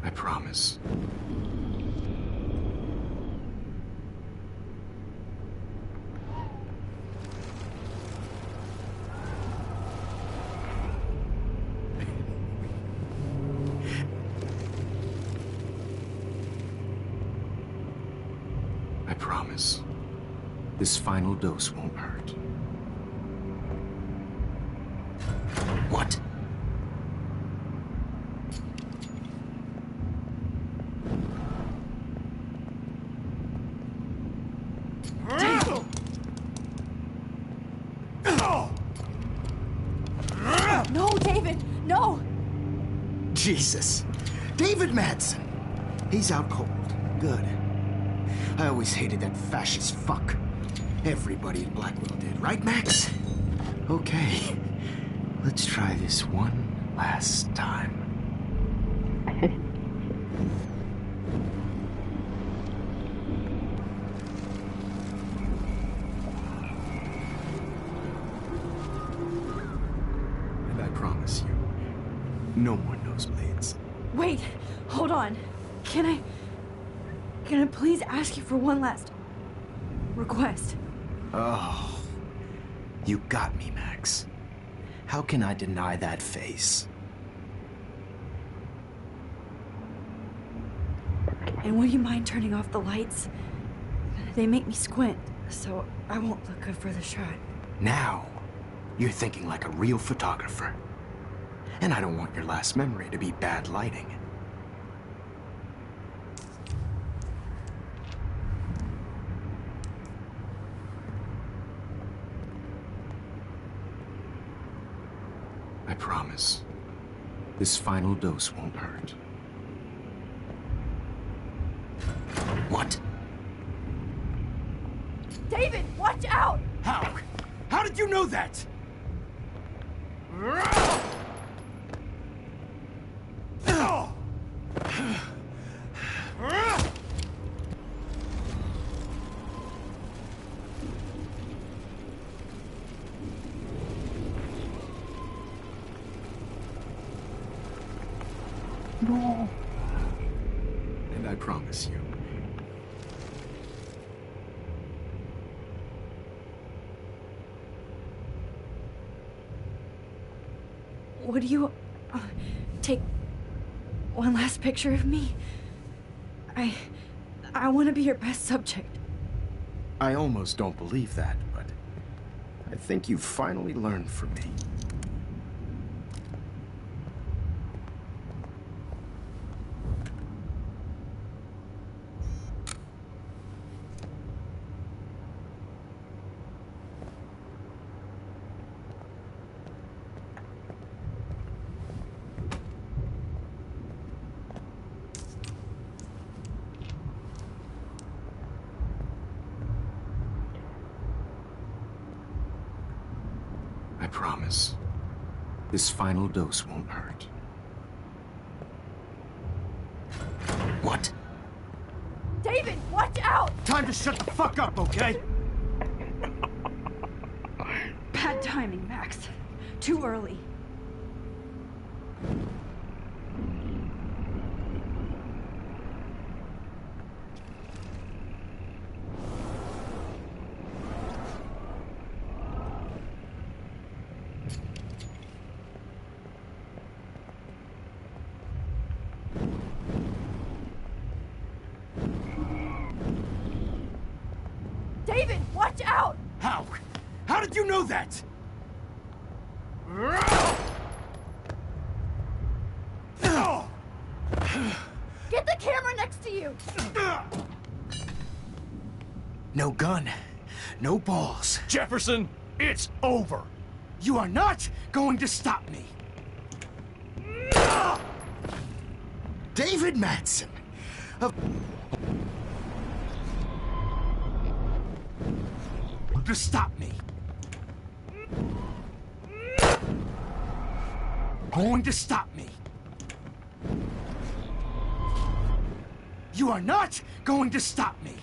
I promise. promise. This final dose won't hurt. What? No, David, no! Jesus. David Madsen. He's out cold. Good. I always hated that fascist fuck. Everybody in Blackwell did, right, Max? Okay. Let's try this one last time. And I promise you, no more nosebleeds. Wait, hold on. Can I please ask you for one last request? Oh, you got me, Max. How can I deny that face? And will you mind turning off the lights? They make me squint, so I won't look good for the shot. Now, you're thinking like a real photographer. And I don't want your last memory to be bad lighting. I promise. This final dose won't hurt. What? David, watch out! How? How did you know that? No. And I promise you. Would you take one last picture of me? I want to be your best subject. I almost don't believe that, but I think you've finally learned from me. I promise. This final dose won't hurt. What? David, watch out! Time to shut the fuck up, okay? Bad timing, Max. Too early. David, watch out! How? How did you know that? Get the camera next to you! No gun, no balls. Jefferson, it's over. You are not going to stop me. David Madsen. To stop me. Going to stop me. You are not going to stop me.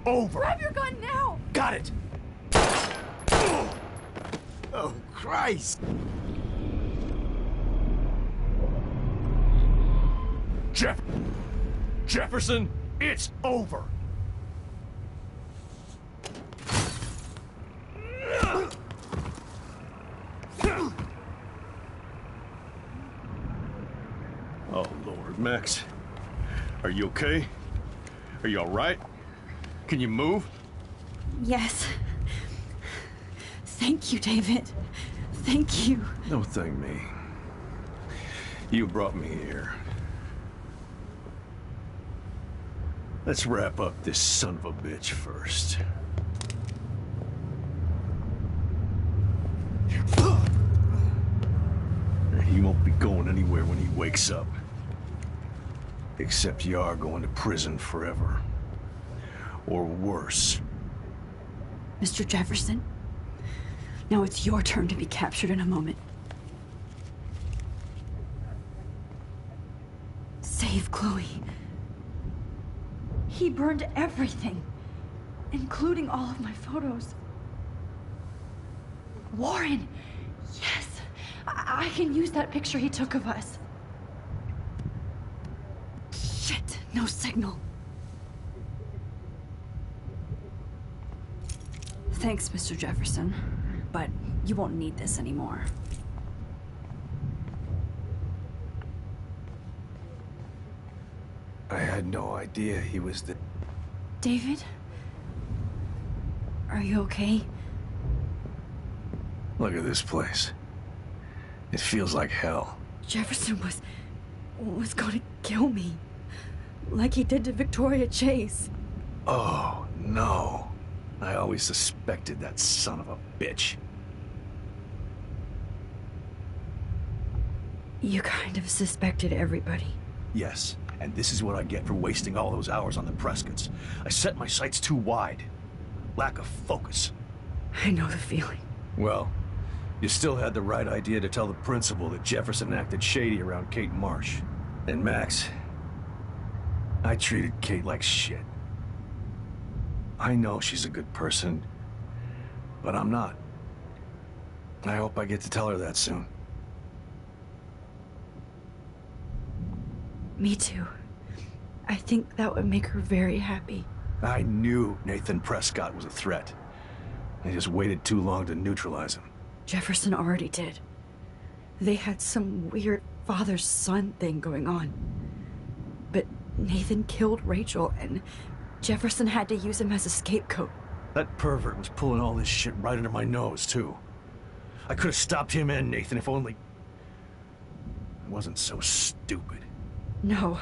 Over. Grab your gun now! Got it. Oh, Christ. Jefferson, it's over. Oh, Lord, Max. Are you okay? Are you all right? Can you move? Yes. Thank you, David. Thank you. Don't thank me. You brought me here. Let's wrap up this son of a bitch first. He won't be going anywhere when he wakes up. Except you are going to prison forever. Or worse. Mr. Jefferson, now it's your turn to be captured in a moment. Save Chloe. He burned everything, including all of my photos. Warren, yes, I can use that picture he took of us. Shit, no signal. Thanks, Mr. Jefferson, but you won't need this anymore. I had no idea he was the... David? Are you okay? Look at this place. It feels like hell. Jefferson was going to kill me. Like he did to Victoria Chase. Oh, no. I always suspected that son of a bitch. You kind of suspected everybody. Yes, and this is what I get for wasting all those hours on the Prescotts. I set my sights too wide. Lack of focus. I know the feeling. Well, you still had the right idea to tell the principal that Jefferson acted shady around Kate Marsh. And Max, I treated Kate like shit. I know she's a good person, but I'm not. I hope I get to tell her that soon. Me too. I think that would make her very happy. I knew Nathan Prescott was a threat. I just waited too long to neutralize him. Jefferson already did. They had some weird father-son thing going on. But Nathan killed Rachel, and Jefferson had to use him as a scapegoat. That pervert was pulling all this shit right under my nose, too. I could have stopped him and Nathan if only... I wasn't so stupid. No.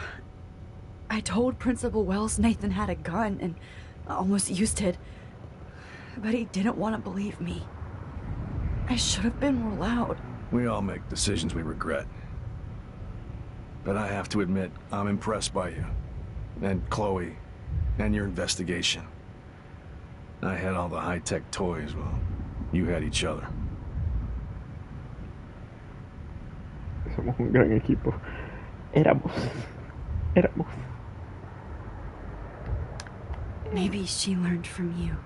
I told Principal Wells Nathan had a gun and almost used it. But he didn't want to believe me. I should have been more loud. We all make decisions we regret. But I have to admit, I'm impressed by you. And Chloe. And your investigation. I had all the high-tech toys, well, you had each other. Somos un gran equipo. Éramos. Maybe she learned from you.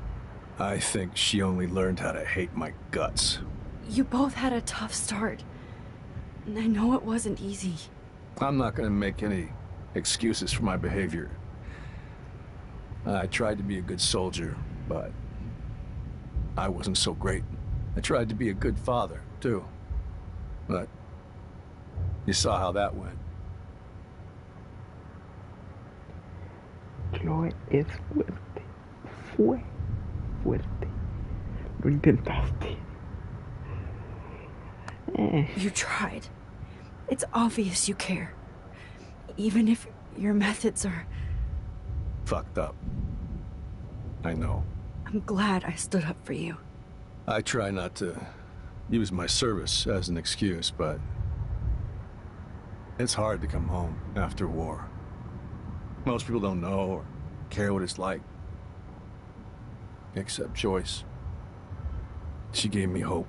I think she only learned how to hate my guts. You both had a tough start. And I know it wasn't easy. I'm not gonna make any excuses for my behavior. I tried to be a good soldier, but I wasn't so great. I tried to be a good father, too. But you saw how that went. Chloe es fuerte. Fue fuerte. Lo intentaste. You tried. It's obvious you care. Even if your methods are... fucked up. I know. I'm glad I stood up for you. I try not to use my service as an excuse, but it's hard to come home after war. Most people don't know or care what it's like. Except Joyce. She gave me hope.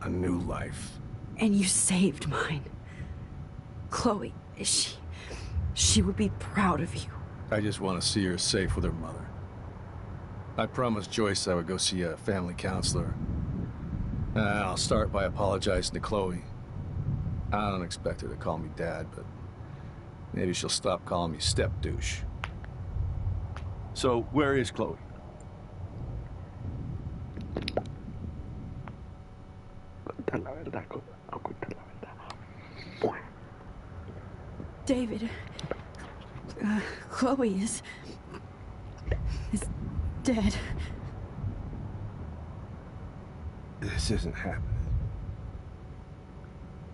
A new life. And you saved mine. Chloe, she would be proud of you. I just want to see her safe with her mother. I promised Joyce I would go see a family counselor. And I'll start by apologizing to Chloe. I don't expect her to call me Dad, but maybe she'll stop calling me step-douche. So, where is Chloe? Contar la verdad, ocultar la verdad. David, Chloe is dead. This isn't happening.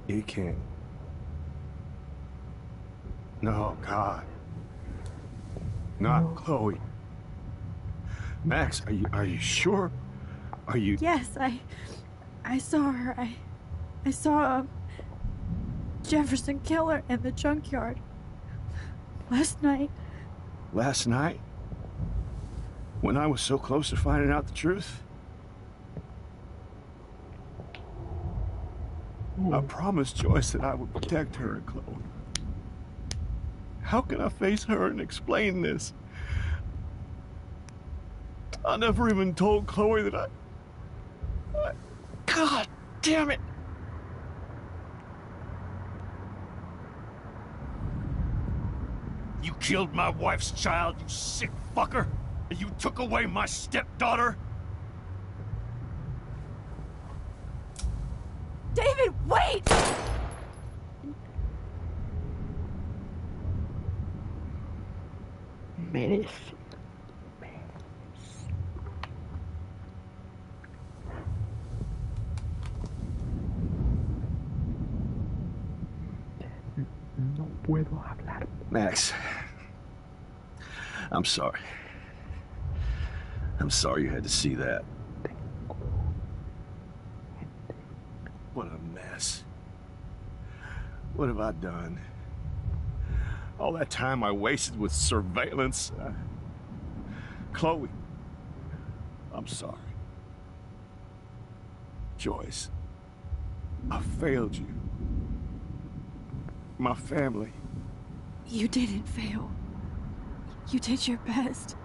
You can't. No, God. Not Chloe. Max, are you sure? Are you... Yes, I saw her. I saw Jefferson kill her in the junkyard. Last night. Last night? When I was so close to finding out the truth? I promised Joyce that I would protect her and Chloe. How can I face her and explain this? I never even told Chloe that I... God damn it! You killed my wife's child, you sick fucker! And you took away my stepdaughter? David, wait! Merece. No puedo hablar. Max, I'm sorry. I'm sorry you had to see that. What a mess. What have I done? All that time I wasted with surveillance. Chloe, I'm sorry. Joyce, I failed you. My family. You didn't fail. You did your best.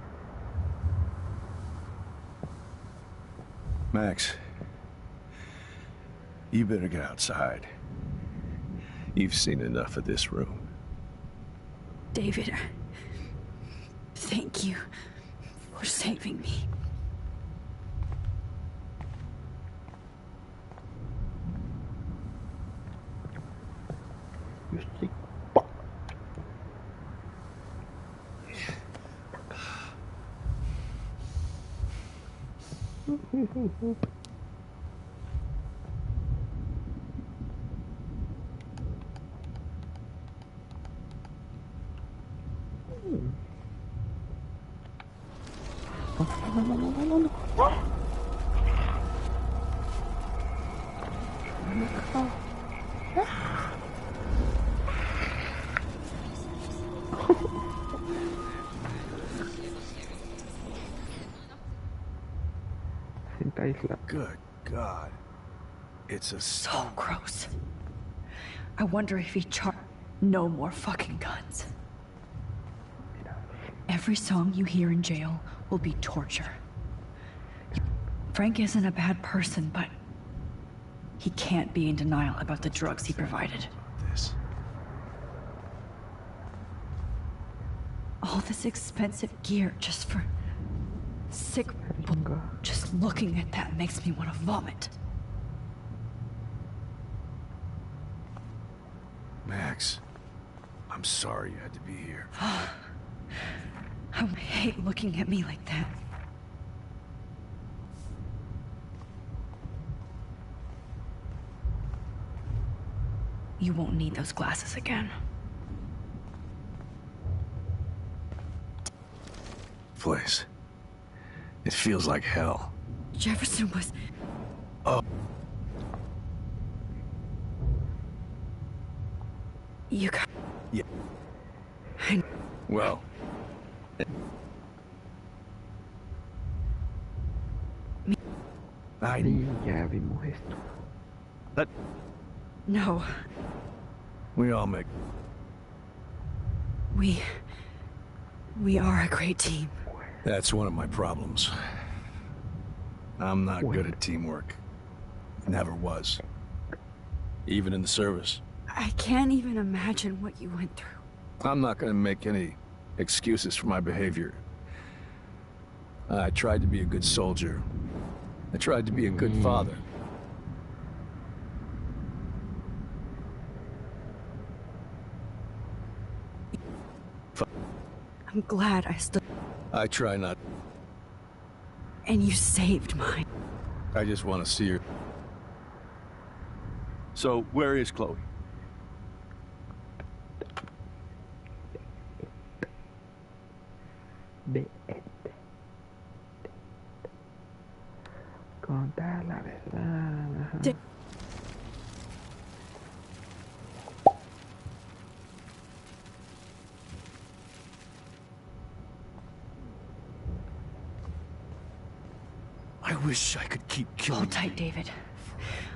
Max, you better get outside. You've seen enough of this room. David, thank you for saving me. You sick fuck. Good God. It's a... So gross. I wonder if he no more fucking guns. Every song you hear in jail will be torture. Frank isn't a bad person, but he can't be in denial about the drugs he provided. All this expensive gear just for sick people. Just looking at that makes me want to vomit. Max, I'm sorry you had to be here. I hate looking at me like that. You won't need those glasses again. Place. It feels like hell. Jefferson was... Oh. You got... Yeah. Well... Ya vimos esto. But... No. We all make... We are a great team. That's one of my problems. I'm not good at teamwork. Never was. Even in the service. I can't even imagine what you went through. I'm not gonna make any excuses for my behavior. I tried to be a good soldier. I tried to be a good father. I'm glad I stood. I try not. And you saved mine. I just want to see her. So, where is Chloe? Contar la verdad. I wish I could keep killing Hold tight, David.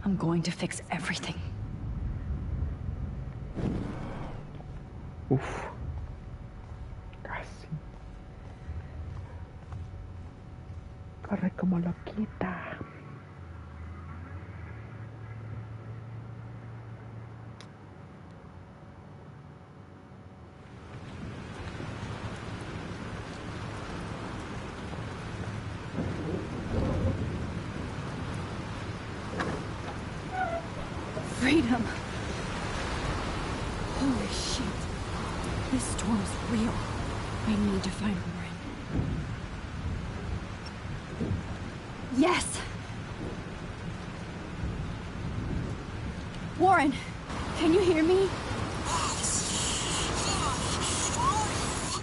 I'm going to fix everything. Uf. Casi. Corre como loquita. Freedom. Holy shit. This storm's real. I need to find Warren. Yes! Warren, can you hear me?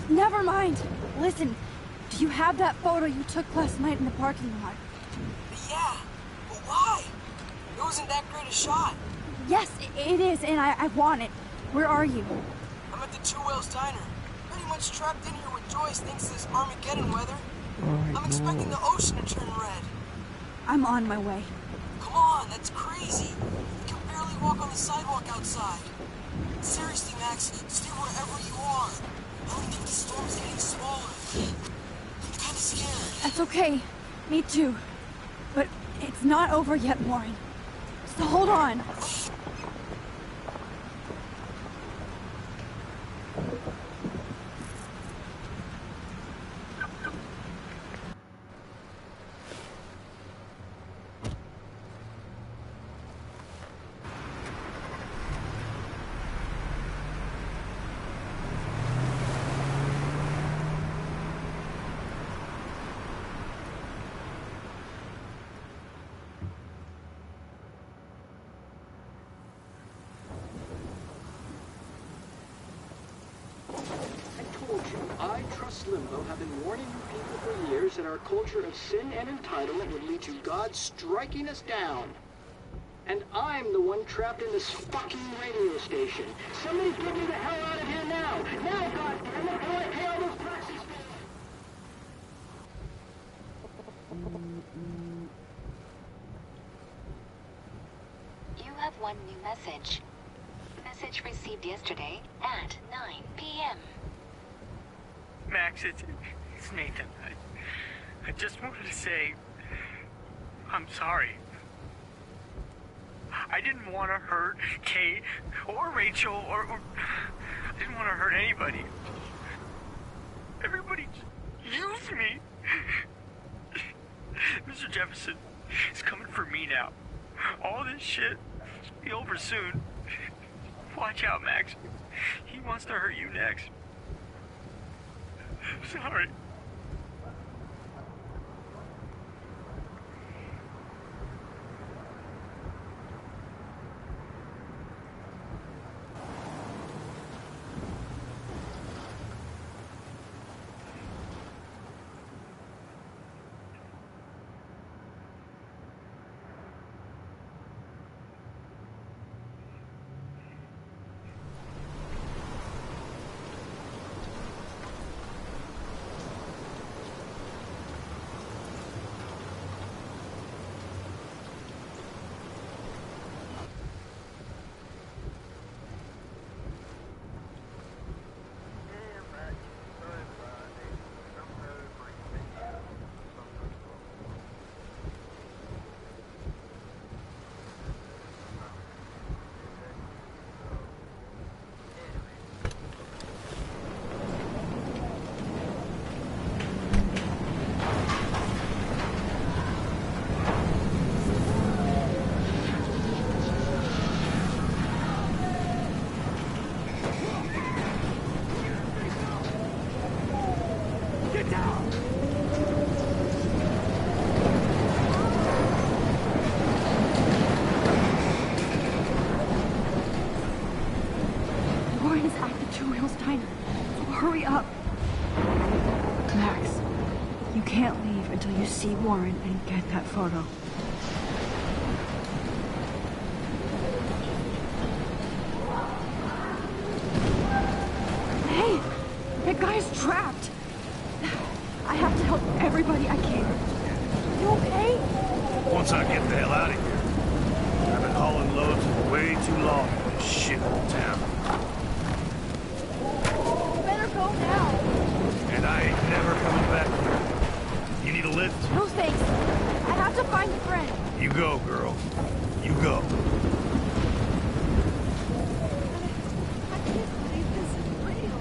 Never mind. Listen, do you have that photo you took last night in the parking lot? Yeah, but why? It wasn't that great a shot. Yes, it is, and I want it. Where are you? I'm at the Two Whales Diner. Pretty much trapped in here with Joyce thanks to this Armageddon weather. I'm expecting the ocean to turn red. I'm on my way. Come on, that's crazy. You can barely walk on the sidewalk outside. Seriously, Max, stay wherever you are. I don't think the storm's getting smaller. I'm kinda scared. That's okay. Me too. But it's not over yet, Warren. So hold on. Limbo have been warning you people for years that our culture of sin and entitlement would lead to God striking us down. And I'm the one trapped in this fucking radio station. Somebody get me the hell out of here now! Now, goddammit, how do I pay all those taxes? You have one new message. Message received yesterday at 9 p.m. Max, it's Nathan. I just wanted to say, I'm sorry. I didn't want to hurt Kate or Rachel or I didn't want to hurt anybody. Everybody used me. Mr. Jefferson is coming for me now. All this shit will be over soon. Watch out, Max. He wants to hurt you next. Sorry. Hurry up! Max, you can't leave until you see Warren and get that photo. Hey! That guy's trapped! I have to help everybody I can. You okay? Once I get the hell out of here. I've been hauling loads for way too long in this shithole town. You better go now. And I ain't never coming back here. You need a lift? No thanks. I have to find a friend. You go, girl. You go. I can't believe this is real.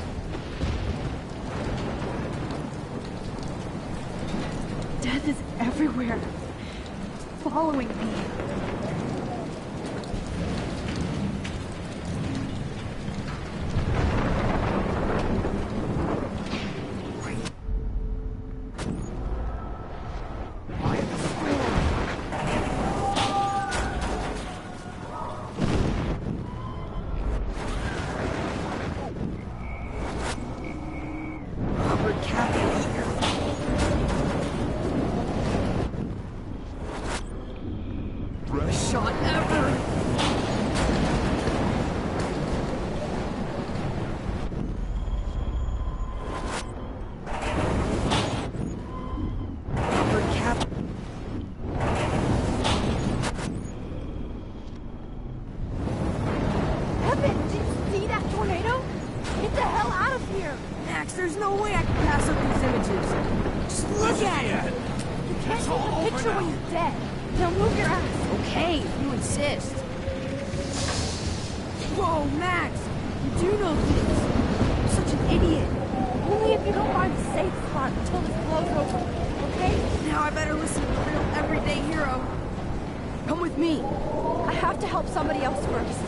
Death is everywhere. Following me. There's no way I can pass up these images. Just look at it. You can't take a picture when you're dead. Now move your ass. Okay, if you insist. Whoa, Max. You do know things. You're such an idiot. Only if you don't find a safe spot until this blows over. Okay? Now I better listen to the real everyday hero. Come with me. I have to help somebody else first.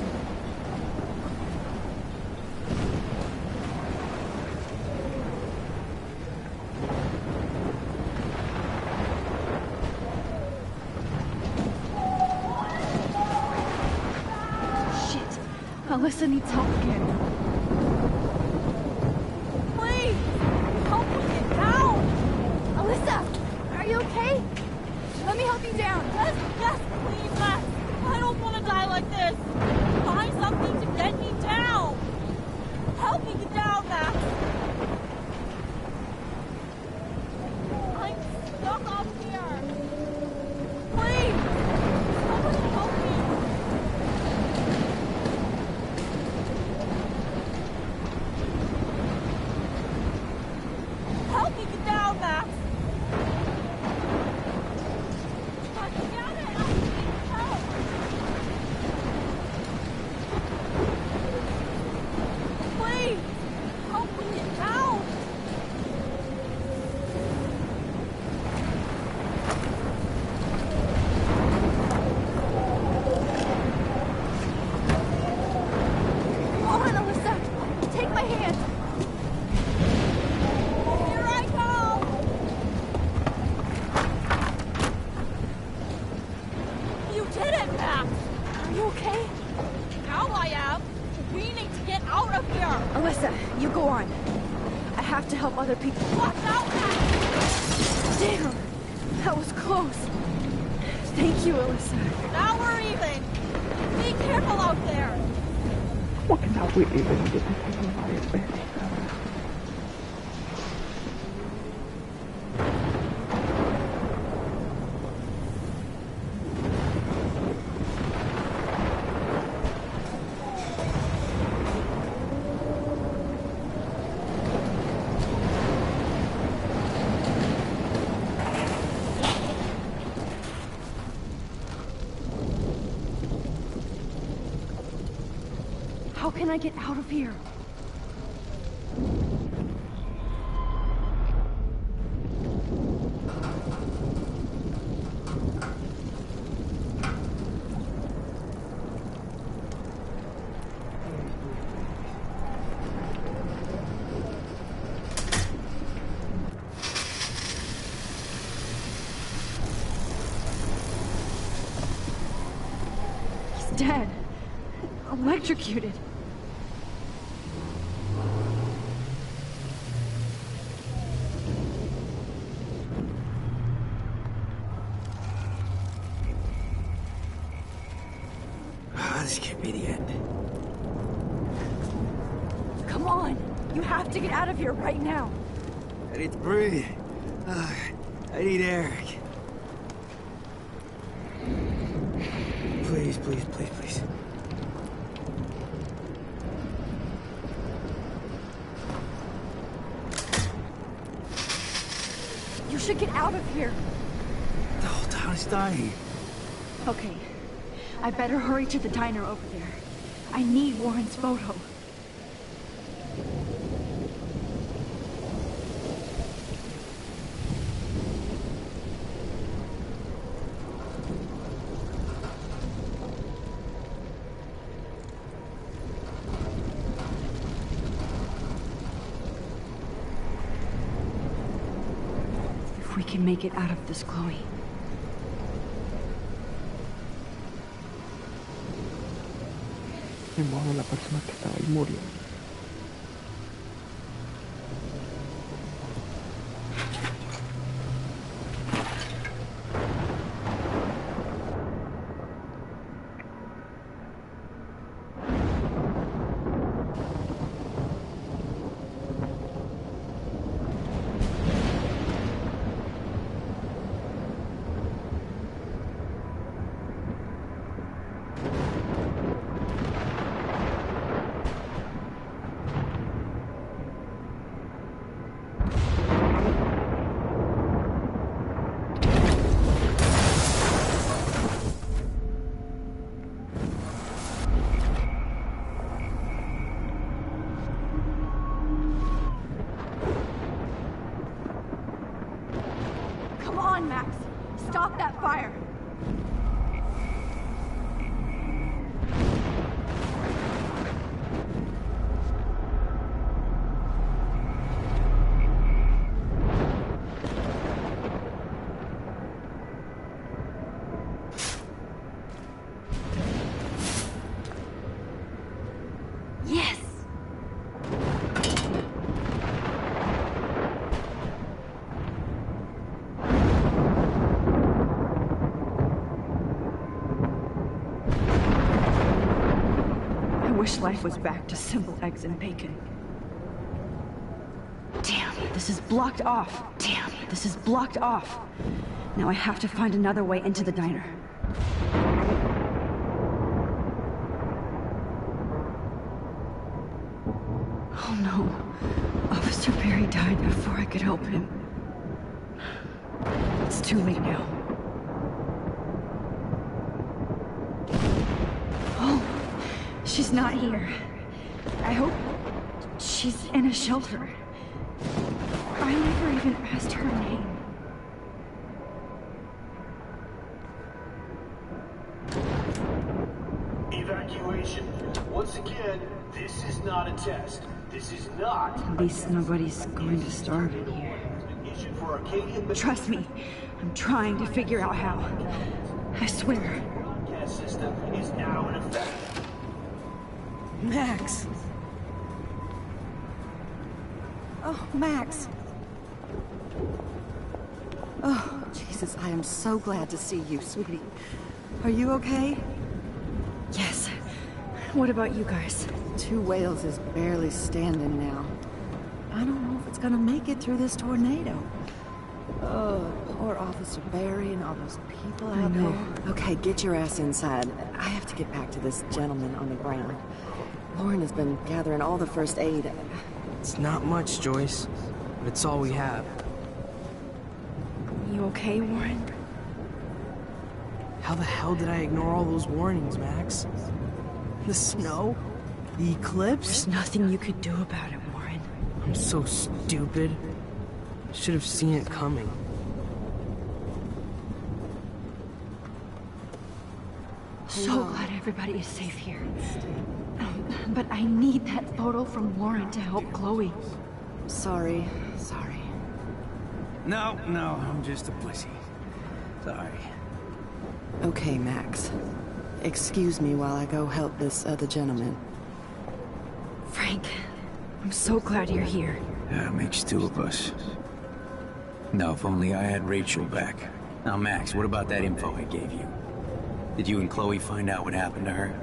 Alyssa needs help again. Please! Help me get down! Alyssa! Are you okay? Let me help you down. Yes, please, Max. I don't want to die like this. Find something to get me down. Help me get down, Max. I'm stuck up here. Please! Somebody help me. Help me get down, Max! I got it! I need help! Please! Help me get down! Come on, Alyssa! Take my hand! Alyssa, you go on. I have to help other people. Watch out, Max! Damn! That was close. Thank you, Alyssa. Now we're even. Be careful out there. ¿Cómo que now we're even? How can I get out of here? He's dead. Electrocuted. this can't be the end. Come on! You have to get out of here right now! I need to breathe. I need air. Please, please, please, please. You should get out of here! The whole town is dying. Okay. I better hurry to the diner over there. I need Warren's photo. If we can make it out of this, Chloe. De modo, la persona que estaba ahí murió. Max! Stop that fire! Yes! I wish life was back to simple eggs and bacon. Damn, this is blocked off. Damn, this is blocked off. Now I have to find another way into the diner. Oh no. Officer Barry died before I could help him. It's too late now. Oh, she's not here. I hope she's in a shelter. I never even asked her name. Evacuation. Once again, this is not a test. This is not. At least nobody's going to starve in here. Trust me, I'm trying to figure out how. I swear. Broadcast system is now in effect. Max! Oh, Max! Oh, Jesus, I am so glad to see you, sweetie. Are you okay? Yes. What about you guys? Two Whales is barely standing now. I don't know if it's gonna make it through this tornado. Oh, poor Officer Barry and all those people out there. Okay, get your ass inside. I have to get back to this gentleman on the ground. Lauren has been gathering all the first aid. It's not much, Joyce, but it's all we have. You okay, Warren? How the hell did I ignore all those warnings, Max? The snow? The eclipse? There's nothing you could do about it, Warren. I'm so stupid. Should have seen it coming. So glad everybody is safe here. But I need that photo from Warren to help Chloe. Sorry. No, I'm just a pussy. Sorry. Okay, Max. Excuse me while I go help this other gentleman. Frank, I'm so glad you're here. Yeah, it makes two of us. Now, if only I had Rachel back. Now, Max, what about that info I gave you? Did you and Chloe find out what happened to her?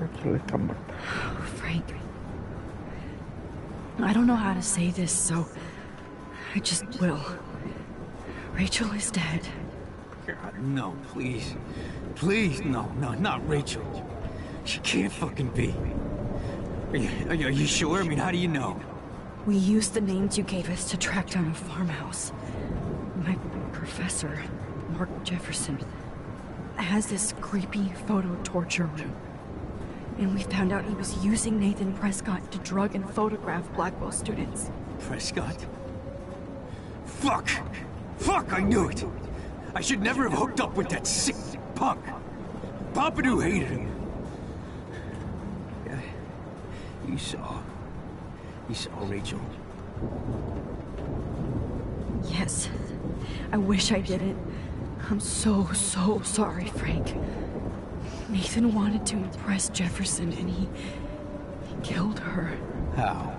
Rachel está muerta. Frank. I don't know how to say this, so I just will. Rachel is dead. God, no, please. Please, no, not Rachel. She can't fucking be. Are you sure? I mean, how do you know? We used the names you gave us to track down a farmhouse. My professor, Mark Jefferson, has this creepy photo torture room. And we found out he was using Nathan Prescott to drug and photograph Blackwell students. Prescott? Fuck! Fuck, I knew it! I should never have hooked up with that sick punk. Pompidou hated him. Yeah, you saw Rachel. Yes. I wish I didn't. I'm so sorry, Frank. Nathan wanted to impress Jefferson, and he killed her. How?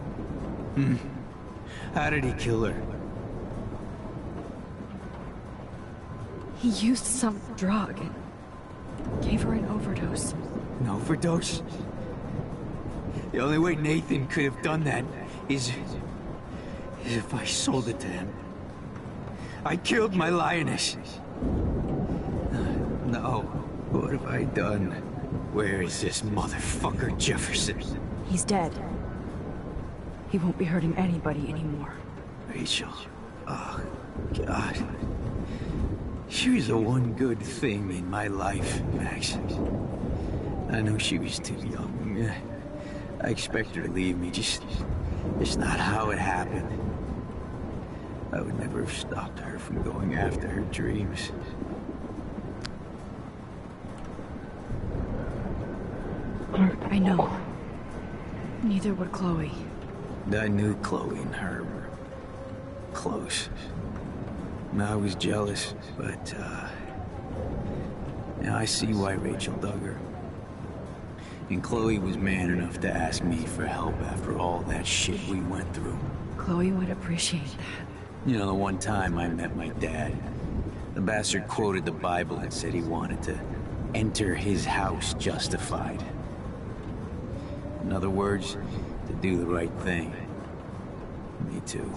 How did he kill her? He used some drug and gave her an overdose. An overdose? The only way Nathan could have done that is if I sold it to him. I killed my lioness. No. What have I done? Where is this motherfucker Jefferson? He's dead. He won't be hurting anybody anymore. Rachel. Oh, God. She was the one good thing in my life, Max. I know she was too young. I expect her to leave me, just not how it happened. I would never have stopped her from going after her dreams. I know. Neither would Chloe. I knew Chloe and her were close. I was jealous, but, now I see why Rachel dug her. And Chloe was man enough to ask me for help after all that shit we went through. Chloe would appreciate that. You know, the one time I met my dad, the bastard quoted the Bible and said he wanted to enter his house justified. In other words, to do the right thing. Me too.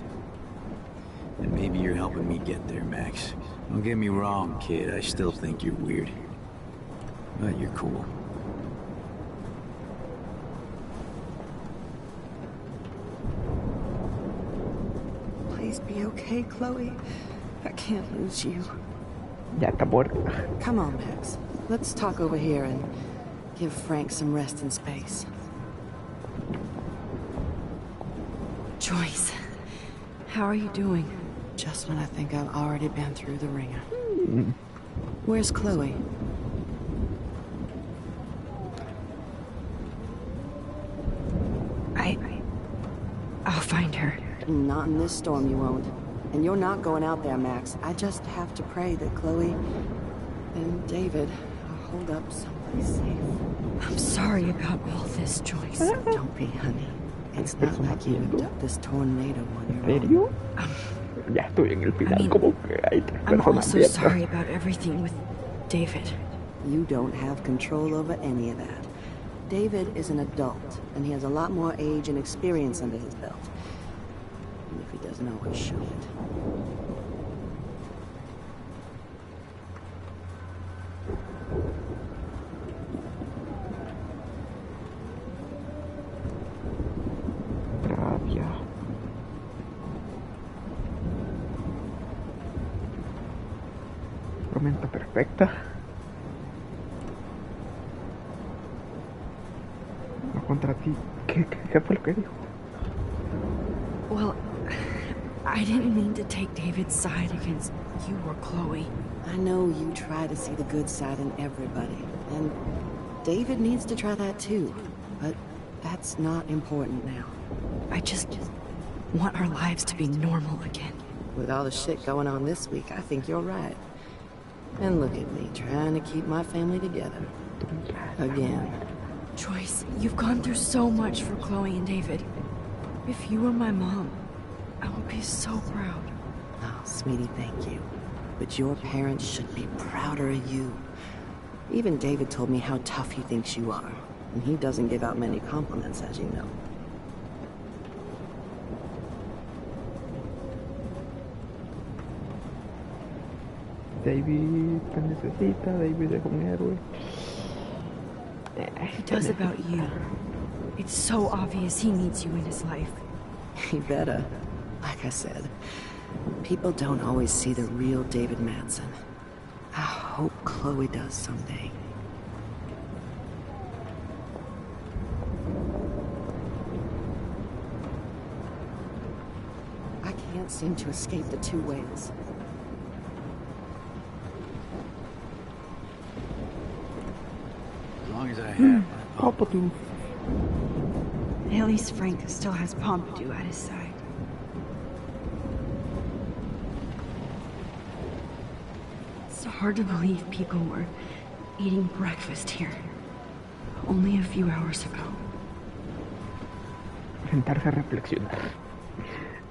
And maybe you're helping me get there, Max. Don't get me wrong, kid. I still think you're weird. But you're cool. Please be okay, Chloe. I can't lose you. Ya está muerta. Come on, Max. Let's talk over here and give Frank some rest and space. Joyce, how are you doing? Just when I think I've already been through the ringer. Where's Chloe? I'll find her. Not in this storm, you won't. And you're not going out there, Max. I just have to pray that Chloe and David are holed up someplace safe. I'm sorry about all this, Joyce. Don't be, honey. It's not like you whipped up this tornado on your own. Ya estoy en el final, como que hay tres I'm personas also viejas. sorry about everything with David. You don't have control over any of that. David is an adult, and he has a lot more age and experience under his belt. And if he doesn't always show it. Rabia. Tormenta perfecta. No contra ti. ¿Qué fue lo que dijo? Well, I didn't mean to take David's side against you or Chloe. I know you try to see the good side in everybody, and David needs to try that too, but that's not important now. I just want our lives to be normal again. With all the shit going on this week, I think you're right. And look at me, trying to keep my family together. Again. Joyce, you've gone through so much for Chloe and David. If you were my mom, I would be so proud. Oh, sweetie, thank you. But your parents should be prouder of you. Even David told me how tough he thinks you are. And he doesn't give out many compliments, as you know. David te necesita, David es un héroe. He does about you. It's so obvious he needs you in his life. He better. Like I said, people don't always see the real David Madsen. I hope Chloe does someday. I can't seem to escape the two whales. As long as I have Pompidou. At least Frank still has Pompidou at his side. It's hard to believe people were eating breakfast here only a few hours ago. Sentarse a reflexionar.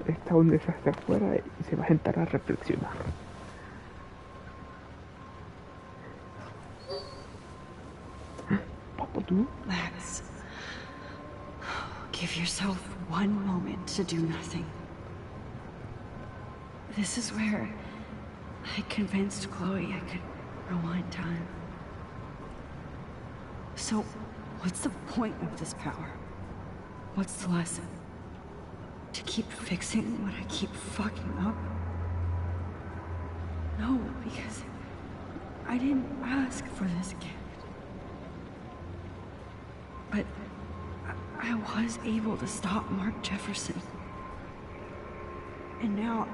Está un desastre afuera y se va a sentar a reflexionar. Max, give yourself one moment to do nothing. This is where I convinced Chloe I could rewind time. So, what's the point of this power? What's the lesson? To keep fixing what I keep fucking up? No, because I didn't ask for this gift. But I was able to stop Mark Jefferson. And now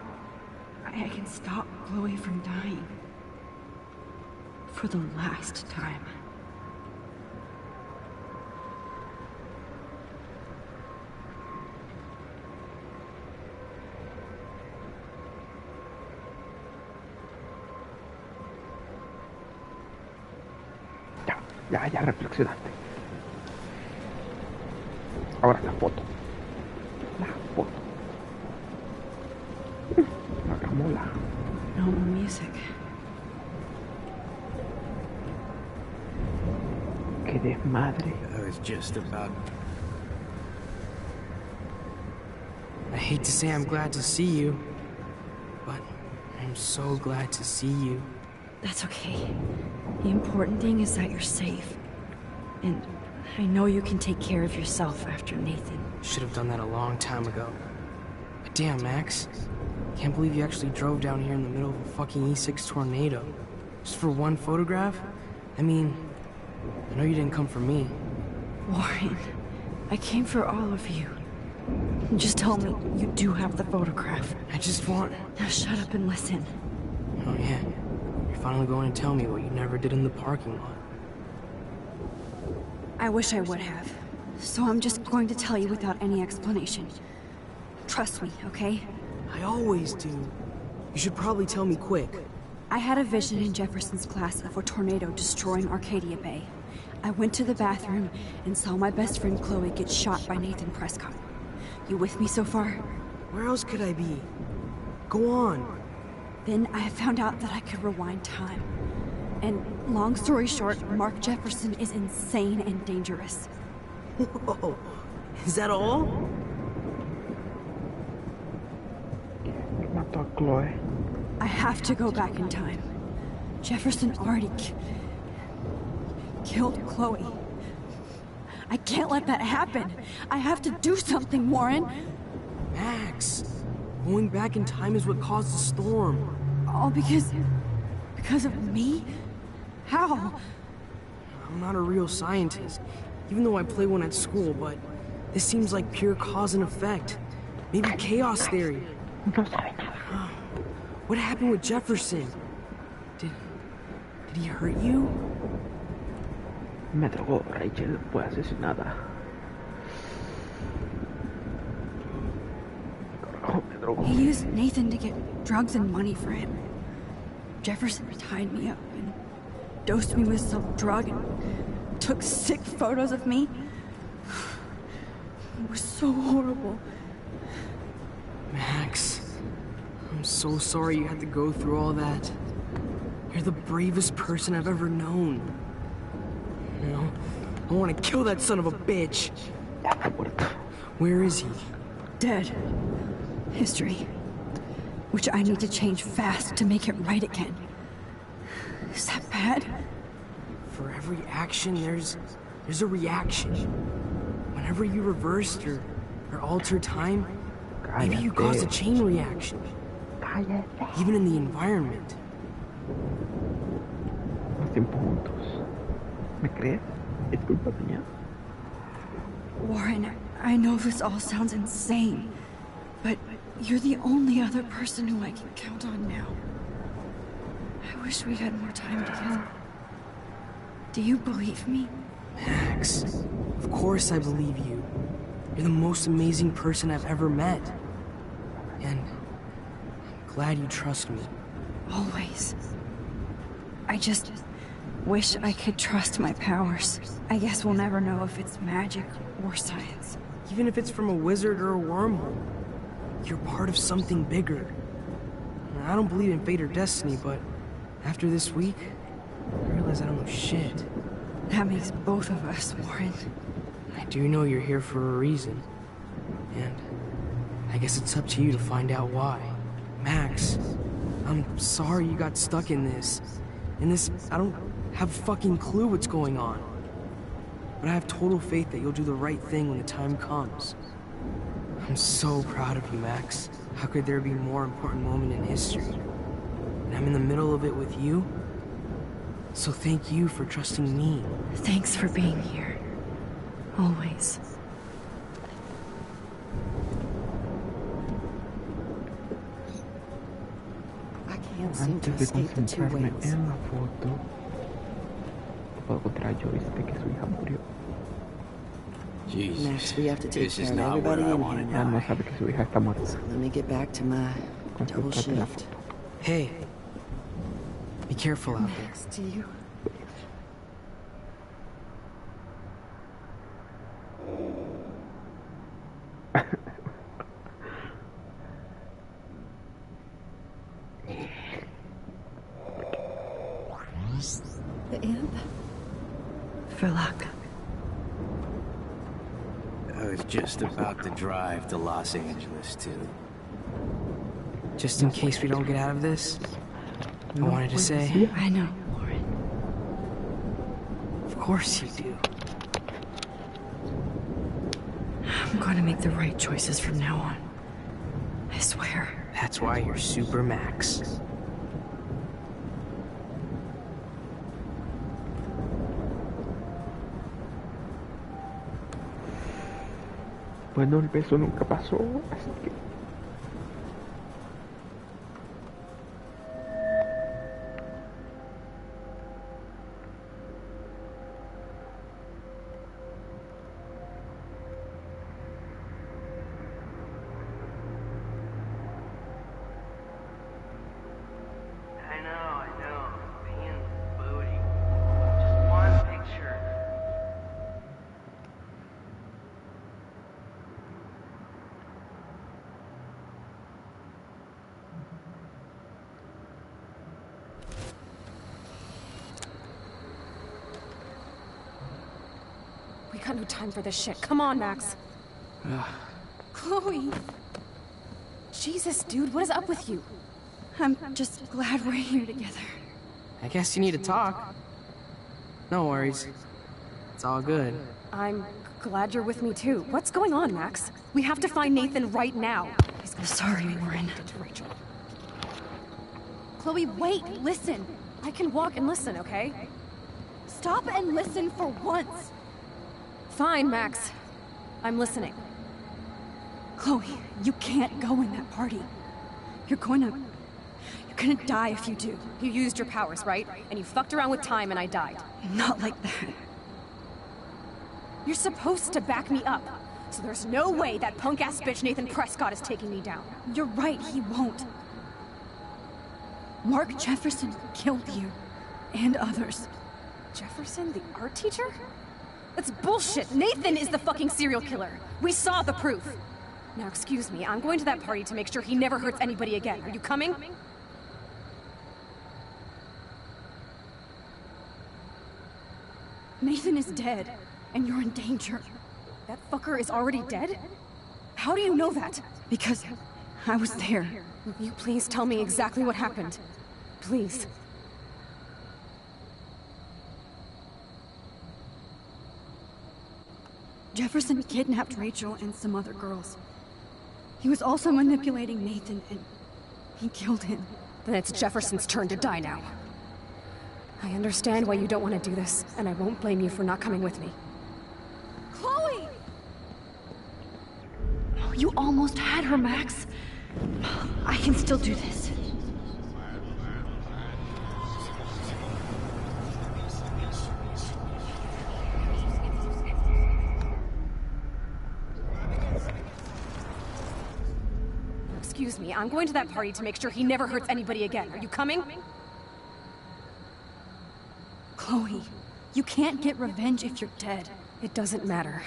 I can stop Chloe from dying. For the last time. Ya reflexionaste. Ahora la foto. La foto. Hagámosla. No more music. Qué desmadre. I was just about... I hate to say I'm glad to see you, but I'm so glad to see you. That's okay. The important thing is that you're safe. And I know you can take care of yourself after Nathan. Should have done that a long time ago. But damn, Max. Can't believe you actually drove down here in the middle of a fucking E6 tornado. Just for one photograph? I mean, I know you didn't come for me. Warren, I came for all of you. Just tell me you do have the photograph. I just want... Now shut up and listen. Oh yeah. You're finally going to tell me what you never did in the parking lot. I wish I would have. So I'm just going to tell you without any explanation. Trust me, okay? I always do. You should probably tell me quick. I had a vision in Jefferson's class of a tornado destroying Arcadia Bay. I went to the bathroom and saw my best friend Chloe get shot by Nathan Prescott. You with me so far? Where else could I be? Go on. Then I found out that I could rewind time. And long story short, Mark Jefferson is insane and dangerous. Whoa. Is that all? Mató a Chloe. I have to go back in time. Jefferson already killed Chloe. I can't let that happen. I have to do something, Warren. Max, going back in time is what caused the storm. All because of me? How? I'm not a real scientist, even though I play one at school, but this seems like pure cause and effect. Maybe chaos theory. What happened with Jefferson? Did he hurt you? Me drogó, Rachel fue asesinada. Me drogó. He used Nathan to get drugs and money for him. Jefferson tied me up and dosed me with some drug and took sick photos of me. It was so horrible. Max, I'm so sorry you had to go through all that. You're the bravest person I've ever known. You know, I want to kill that son of a bitch. Where is he? Dead. History. Which I need to change fast to make it right again. Is that bad? For every action, there's a reaction. Whenever you reversed or altered time, maybe you caused a chain reaction. Even in the environment. Los tiempos juntos. ¿Me crees? Es culpa mía. Warren, I know this all sounds insane, but you're the only other person who I can count on now. I wish we had more time together. Do you believe me? Max, of course I believe you. You're the most amazing person I've ever met. And I'm glad you trust me. Always. I just wish I could trust my powers. I guess we'll never know if it's magic or science. Even if it's from a wizard or a wormhole, you're part of something bigger. I don't believe in fate or destiny, but after this week, I realize I don't know shit. That makes both of us, Warren. I do know you're here for a reason. And I guess it's up to you to find out why. Max, I'm sorry you got stuck in this. I don't have a fucking clue what's going on. But I have total faith that you'll do the right thing when the time comes. I'm so proud of you, Max. How could there be a more important moment in history? And I'm in the middle of it with you. So thank you for trusting me. Thanks for being here. Always. I can't seem to Antes de escape the two concentrarme ways. en la foto, puedo contar a Joyce de que su hija murió. Jesus, Max, we have to take this care is of not everybody where I in want to here. Ella no sabe que su hija está muerta. So let me get back to my double Concéntrate en la shift. foto. Hey, be careful out there. Next to you. The end? For luck. I was just about to drive to Los Angeles, too. Just in case we don't get out of this, I wanted to say... I know, Warren. Of course you do. I'm going to make the right choices from now on. I swear. That's why you're Super Max. Bueno, el beso nunca pasó, así que... I know. Being booty. Just one picture. We got no time for this shit. Come on, Max. Chloe. Jesus, dude, what is up with you? I'm just glad we're here together. I guess you need to talk. No worries. It's all good. I'm glad you're with me too. What's going on, Max? We have to find Nathan right now. He's gonna sorry, Warren. To Rachel. Chloe, wait, listen. I can walk and listen, okay? Stop and listen for once. Fine, Max. I'm listening. Chloe, you can't go in that party. You're gonna die if you do. You used your powers, right? And you fucked around with time and I died. Not like that. You're supposed to back me up. So there's no way that punk-ass bitch Nathan Prescott is taking me down. You're right, he won't. Mark Jefferson killed you. And others. Jefferson, the art teacher? That's bullshit! Nathan is the fucking serial killer! We saw the proof! Now excuse me, I'm going to that party to make sure he never hurts anybody again. Are you coming? Nathan is dead. and you're in danger. That fucker is already dead? How do you know that? Because I was there. Will you please tell me exactly what happened? Please. Jefferson kidnapped Rachel and some other girls. He was also manipulating Nathan, and he killed him. Then it's Jefferson's turn to die now. I understand why you don't want to do this, and I won't blame you for not coming with me. Chloe! You almost had her, Max. I can still do this. Excuse me, I'm going to that party to make sure he never hurts anybody again. Are you coming? Chloe, you can't get revenge if you're dead. It doesn't matter.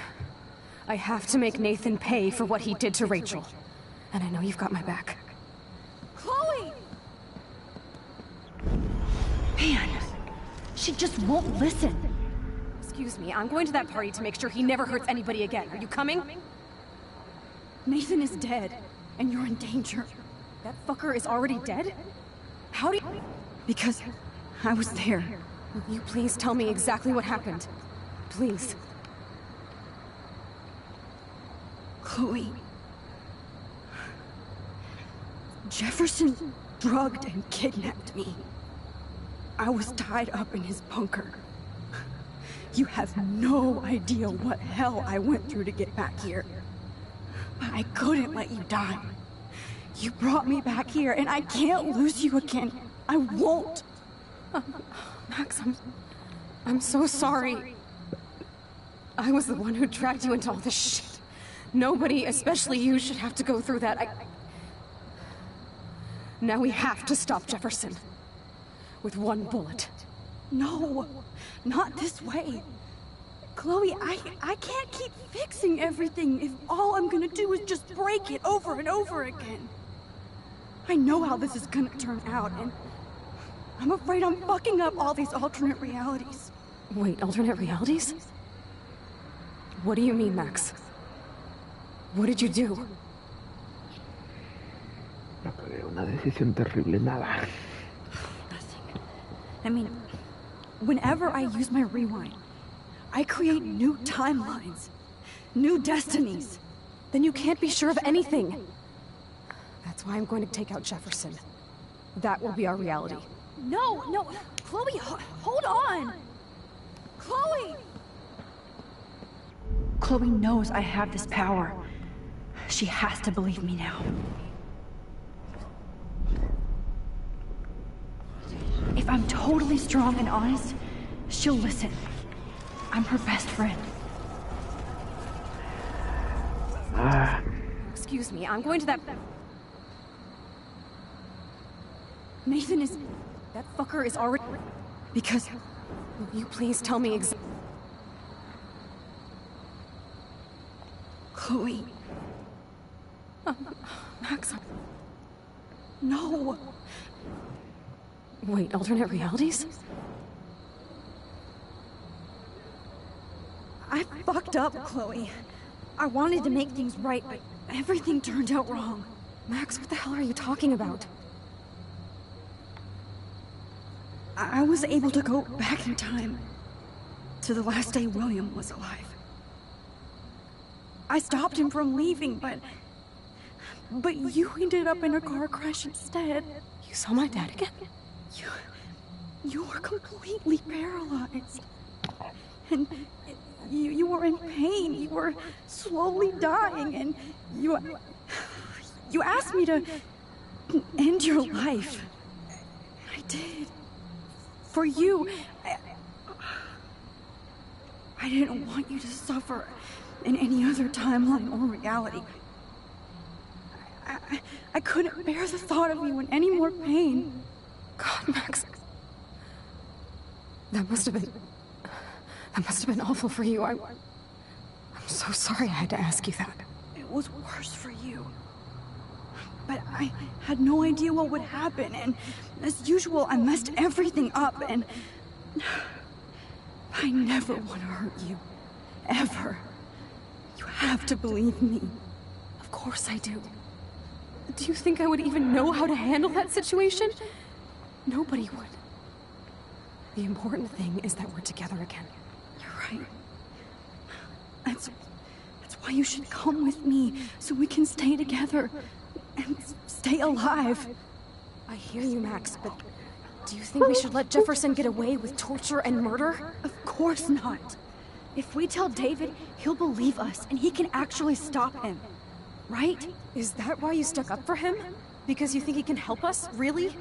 I have to make Nathan pay for what he did to Rachel. And I know you've got my back. Chloe! Man, she just won't listen. Excuse me, I'm going to that party to make sure he never hurts anybody again. Are you coming? Nathan is dead, and you're in danger. That fucker is already dead? How do you... Because I was there. Will you please tell me exactly what happened? Please. Chloe. Jefferson drugged and kidnapped me. I was tied up in his bunker. You have no idea what hell I went through to get back here. But I couldn't let you die. You brought me back here, and I can't lose you again. I won't. Max, I'm so sorry. I was the one who dragged you into all this shit. Nobody, especially you, should have to go through that. Now we have to stop Jefferson. With one bullet. No, not this way. Chloe, I can't keep fixing everything if all I'm gonna do is just break it over and over again. I know how this is gonna turn out, and I'm afraid I'm fucking up all these alternate realities. Wait, alternate realities? What do you mean, Max? What did you do? No cagué, una decisión terrible, nada. Nothing. I mean, whenever I use my rewind, I create new timelines, new destinies. Then you can't be sure of anything. That's why I'm going to take out Jefferson. That will be our reality. No, Chloe, hold on! Chloe! Chloe knows I have this power. She has to believe me now. If I'm totally strong and honest, she'll listen. I'm her best friend. Excuse me, I'm going to that... Nathan is... That fucker is already... Because... Will you please tell me Chloe... Max... No... Wait, alternate realities? I fucked up, Chloe. I wanted to make things right, but everything turned out wrong. Max, what the hell are you talking about? I was able to go back in time to the last day William was alive. I stopped him from leaving, but you ended up in a car crash instead. You saw my dad again? You were completely paralyzed. And you were in pain. You were slowly dying, and you asked me to end your life. I did. For you. I didn't want you to suffer in any other timeline or reality. I couldn't bear the thought of you in any more pain. God, Max. That must have been awful for you. I'm so sorry I had to ask you that. It was worse for you. But I had no idea what would happen, and as usual, I messed everything up, and I never want to hurt you. ever. You have to believe me. Of course I do. Do you think I would even know how to handle that situation? Nobody would. The important thing is that we're together again. You're right. That's why you should come with me, so we can stay together and stay alive. I hear you, Max, but do you think we should let Jefferson get away with torture and murder? Of course not. If we tell David, he'll believe us, and he can actually stop him. Right? Is that why you stuck up for him? Because you think he can help us? Really?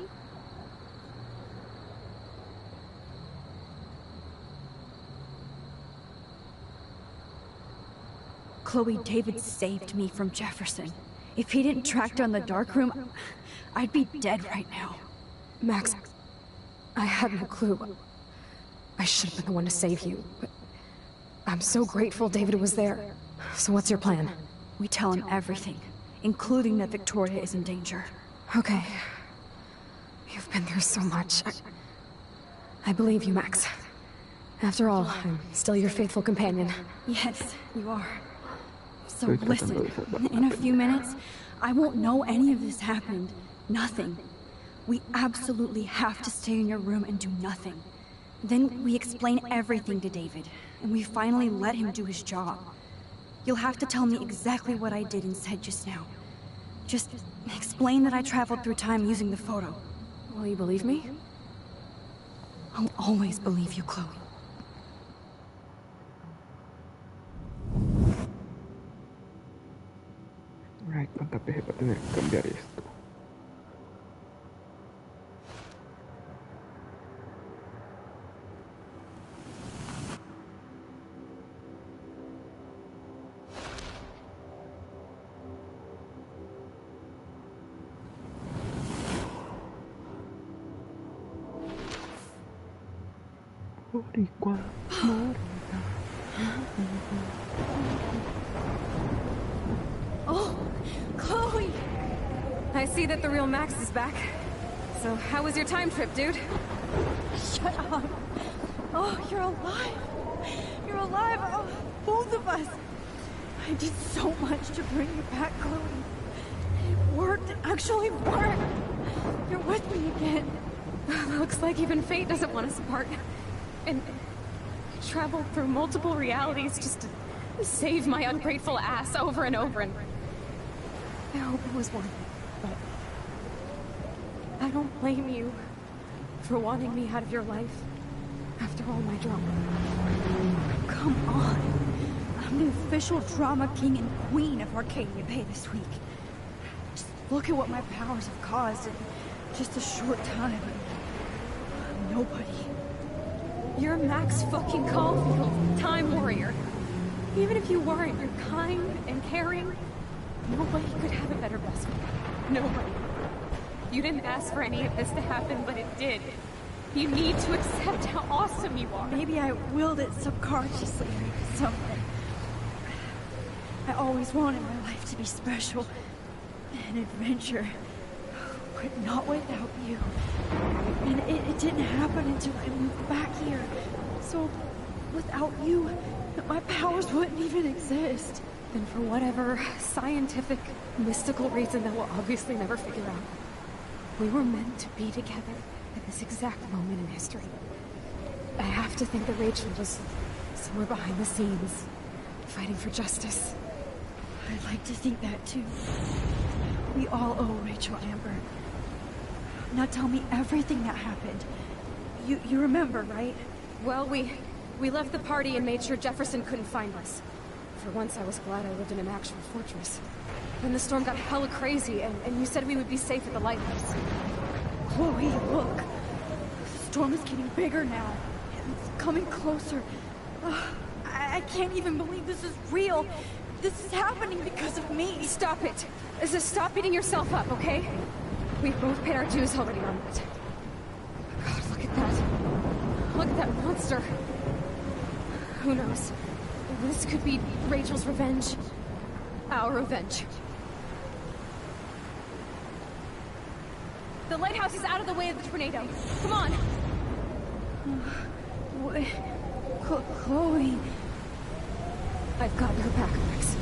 Chloe, David saved me from Jefferson. If he didn't track down the dark room, I'd be dead right now. Max, I had no clue. I should have been the one to save you, but I'm so grateful David was there. So what's your plan? We tell him everything, including that Victoria is in danger. Okay. You've been through so much. I believe you, Max. After all, I'm still your faithful companion. Yes, you are. So listen, in a few minutes, I won't know any of this happened. Nothing. We absolutely have to stay in your room and do nothing. Then we explain everything to David, and we finally let him do his job. You'll have to tell me exactly what I did and said just now. Just explain that I traveled through time using the photo. Will you believe me? I'll always believe you, Chloe. Right, cuántas veces va a tener que cambiar esto. Oh, Chloe! I see that the real Max is back. So how was your time trip, dude? Shut up. Oh, you're alive. You're alive. Oh, both of us. I did so much to bring you back, Chloe. It worked. It actually worked. You're with me again. Looks like even fate doesn't want us apart. And I traveled through multiple realities just to save my ungrateful ass over and over, and I hope it was worth it, but I don't blame you for wanting me out of your life after all my drama. Come on. I'm the official drama king and queen of Arcadia Bay this week. Just look at what my powers have caused in just a short time. Nobody. You're Max fucking Caulfield, Time Warrior. Even if you weren't, you're kind and caring. Nobody could have a better best friend. Nobody. You didn't ask for any of this to happen, but it did. You need to accept how awesome you are. Maybe I willed it subconsciously or something. I always wanted my life to be special. An adventure. But not without you. And it didn't happen until I moved back here. So, without you, my powers wouldn't even exist. And for whatever scientific, mystical reason that we'll obviously never figure out, we were meant to be together at this exact moment in history. I have to think that Rachel was somewhere behind the scenes, fighting for justice. I'd like to think that too. We all owe Rachel Amber. Now tell me everything that happened. You remember, right? Well, we left the party and made sure Jefferson couldn't find us. For once, I was glad I lived in an actual fortress. Then the storm got hella crazy, and you said we would be safe at the lighthouse. Chloe, look. The storm is getting bigger now. It's coming closer. I can't even believe this is real. This is happening because of me. Stop it. Stop beating yourself up, okay? We've both paid our dues already on that. God, look at that. Look at that monster. Who knows? This could be Rachel's revenge. Our revenge. The lighthouse is out of the way of the tornado. Come on. Chloe. I've got your back, Max.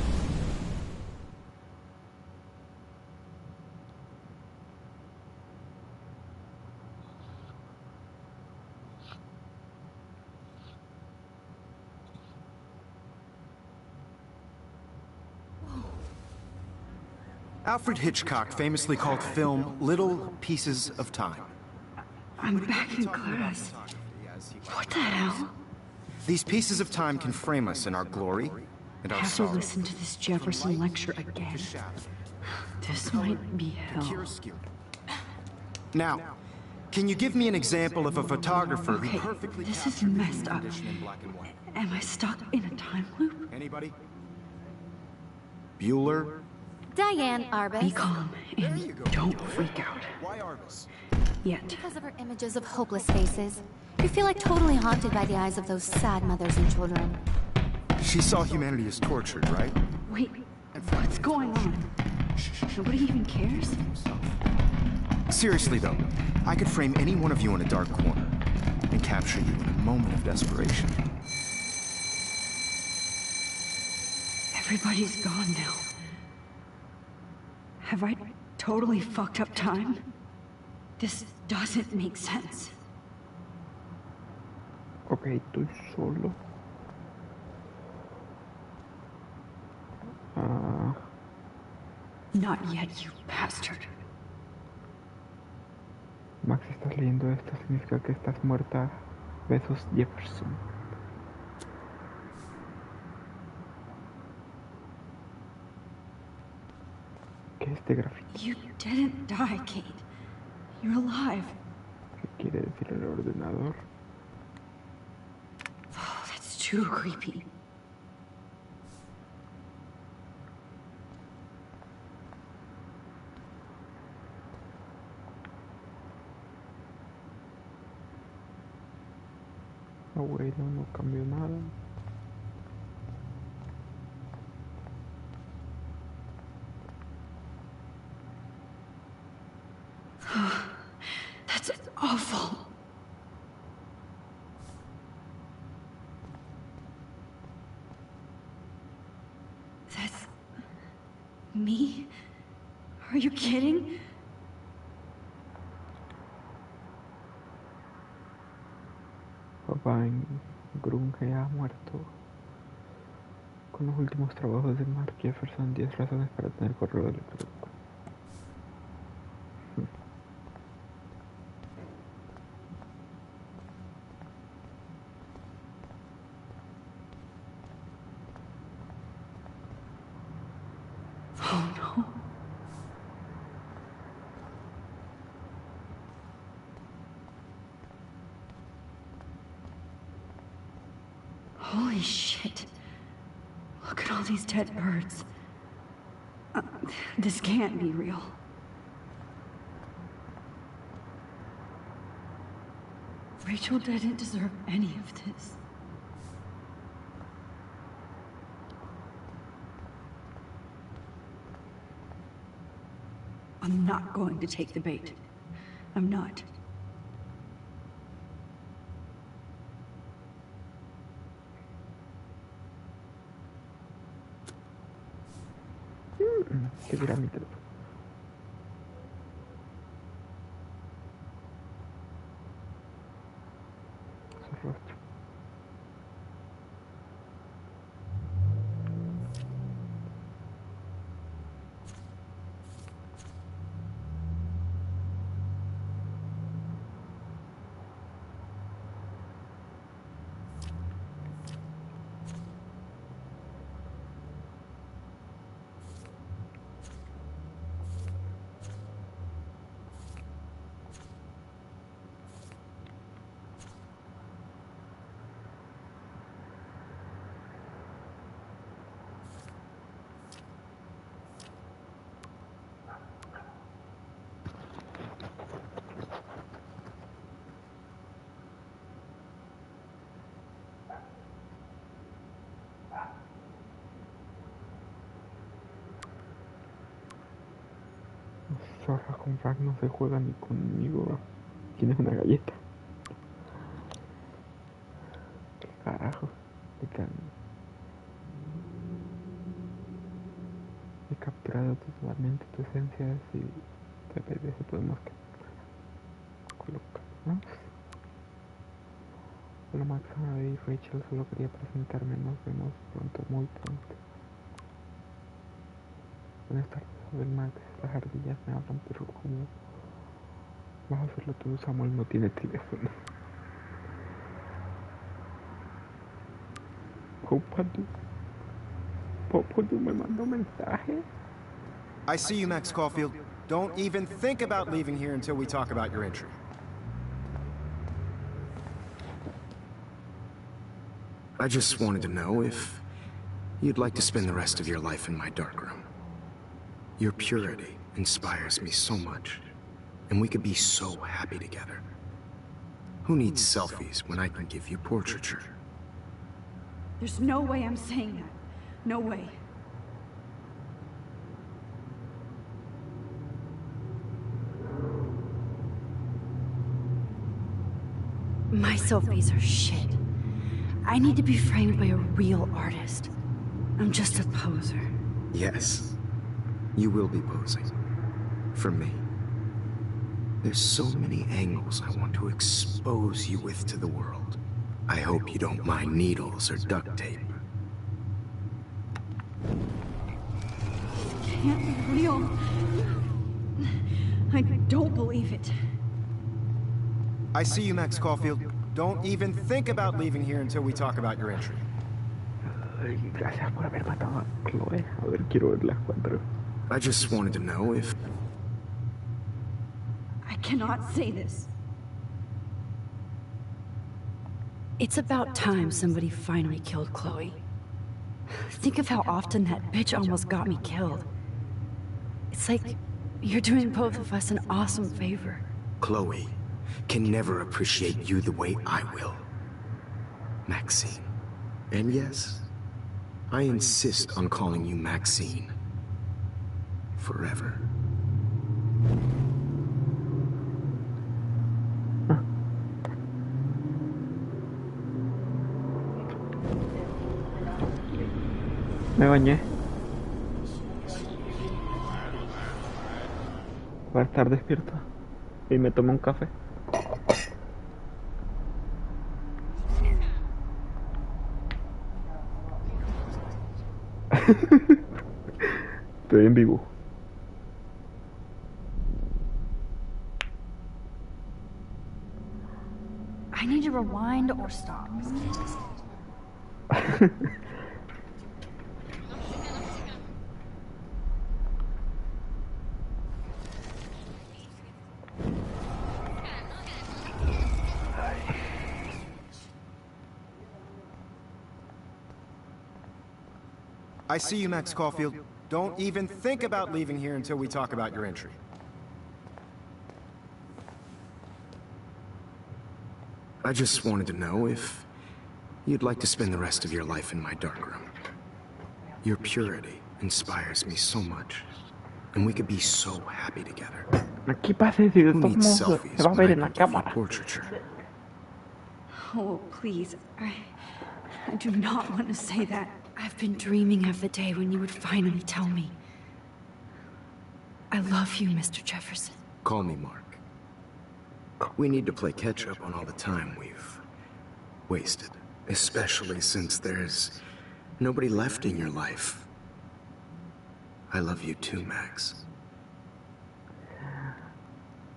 Alfred Hitchcock famously called film little pieces of time. I'm back in class. What the hell? These pieces of time can frame us in our glory and our Have to sorrow. listen to this Jefferson lecture again. This might be hell. Now, can you give me an example of a photographer Okay, who perfectly this is captured messed up. tradition in black and white? Am I stuck in a time loop? Anybody? Bueller? Diane Arbus. Be calm and don't freak out. Why Arbus? Yet. Because of her images of hopeless faces. You feel like totally haunted by the eyes of those sad mothers and children. She saw humanity as tortured, right? Wait, what's going on? Nobody even cares? Seriously though, I could frame any one of you in a dark corner and capture you in a moment of desperation. Everybody's gone now. Have I totally fucked up time? This doesn't make sense. Ok, estoy solo. Not yet, you bastard. Max, ¿estás leyendo esto? Significa que estás muerta. Besos, Jefferson. ¿Qué es este grafito? You didn't die, Kate. You're alive. ¿Qué quiere decir el ordenador? Oh, that's too creepy. Bueno, no cambió nada. That's awful. That's me? Are you kidding? Papá en Grunge ha muerto. Con los últimos trabajos de Mark Jefferson, 10 razones para tener correo electrónico. Oh no. Holy shit. Look at all these dead birds. This can't be real. Rachel didn't deserve any of this. I'm not going to take the bait. I'm not. ¿Qué dirá mi teléfono? Su rostro. Zorra, con Frank no se juega ni conmigo. Tienes una galleta. ¿Qué carajo? ¿Qué He capturado totalmente tu esencia. Si te apetece podemos colocarnos. Hola Max, y Rachel, solo quería presentarme. Nos vemos pronto, muy pronto. Buenas tardes, Abel Max. Las ardillas me hablan, pero como vas a hacerlo tú, Samuel no tiene teléfono. Popo, me mandó mensaje. I see you, Max Caulfield. Don't even think about leaving here until we talk about your entry. I just wanted to know if you'd like to spend the rest of your life in my darkroom. Your purity inspires me so much, and we could be so happy together. Who needs selfies when I can give you portraiture? There's no way I'm saying that. No way. My selfies are shit. I need to be framed by a real artist. I'm just a poser. Yes, you will be posing. For me. There's so many angles I want to expose you with to the world. I hope you don't mind needles or duct tape. It can't be real. I don't believe it. I see you, Max Caulfield. Don't even think about leaving here until we talk about your entry. Gracias por haber matado a Chloe. A ver, quiero ver las cuatro. I just wanted to know if... I cannot say this. It's about time somebody finally killed Chloe. Think of how often that bitch almost got me killed. It's like you're doing both of us an awesome favor. Chloe can never appreciate you the way I will. Maxine. And yes, I insist on calling you Maxine. Forever. Me bañé. Voy a estar despierto. Y me tomo un café. Estoy en vivo. I need to rewind or stop. I see you, Max Caulfield. Don't even think about leaving here until we talk about your entry. I just wanted to know if you'd like to spend the rest of your life in my darkroom. Your purity inspires me so much, and we could be so happy together. Aquí pase si de Who todos needs modos selfies se va a when ver I en la can give you cámara. portraiture? Oh, please. I do not want to say that. I've been dreaming of the day when you would finally tell me. I love you, Mr. Jefferson. Call me Mark. We need to play catch-up on all the time we've wasted. Especially since there's nobody left in your life. I love you too, Max.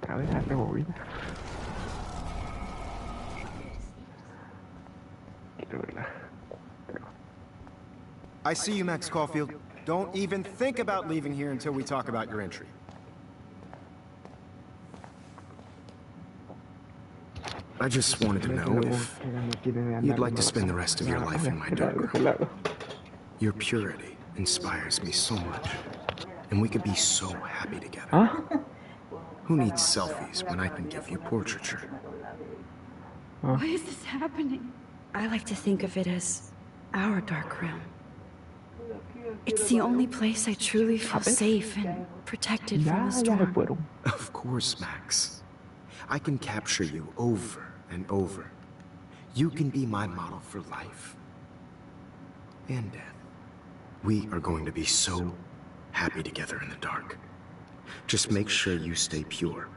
Otra vez a rebobina. Quiero verla. I see you, Max Caulfield. Don't even think about leaving here until we talk about your entry. I just wanted to know if you'd like to spend the rest of your life in my darkroom. Your purity inspires me so much, and we could be so happy together. Who needs selfies when I can give you portraiture? Why is this happening? I like to think of it as our dark room. It's the only place I truly feel safe and protected from the storm. Of course, Max. I can capture you over and over. You can be my model for life and death. We are going to be so happy together in the dark. Just make sure you stay pure.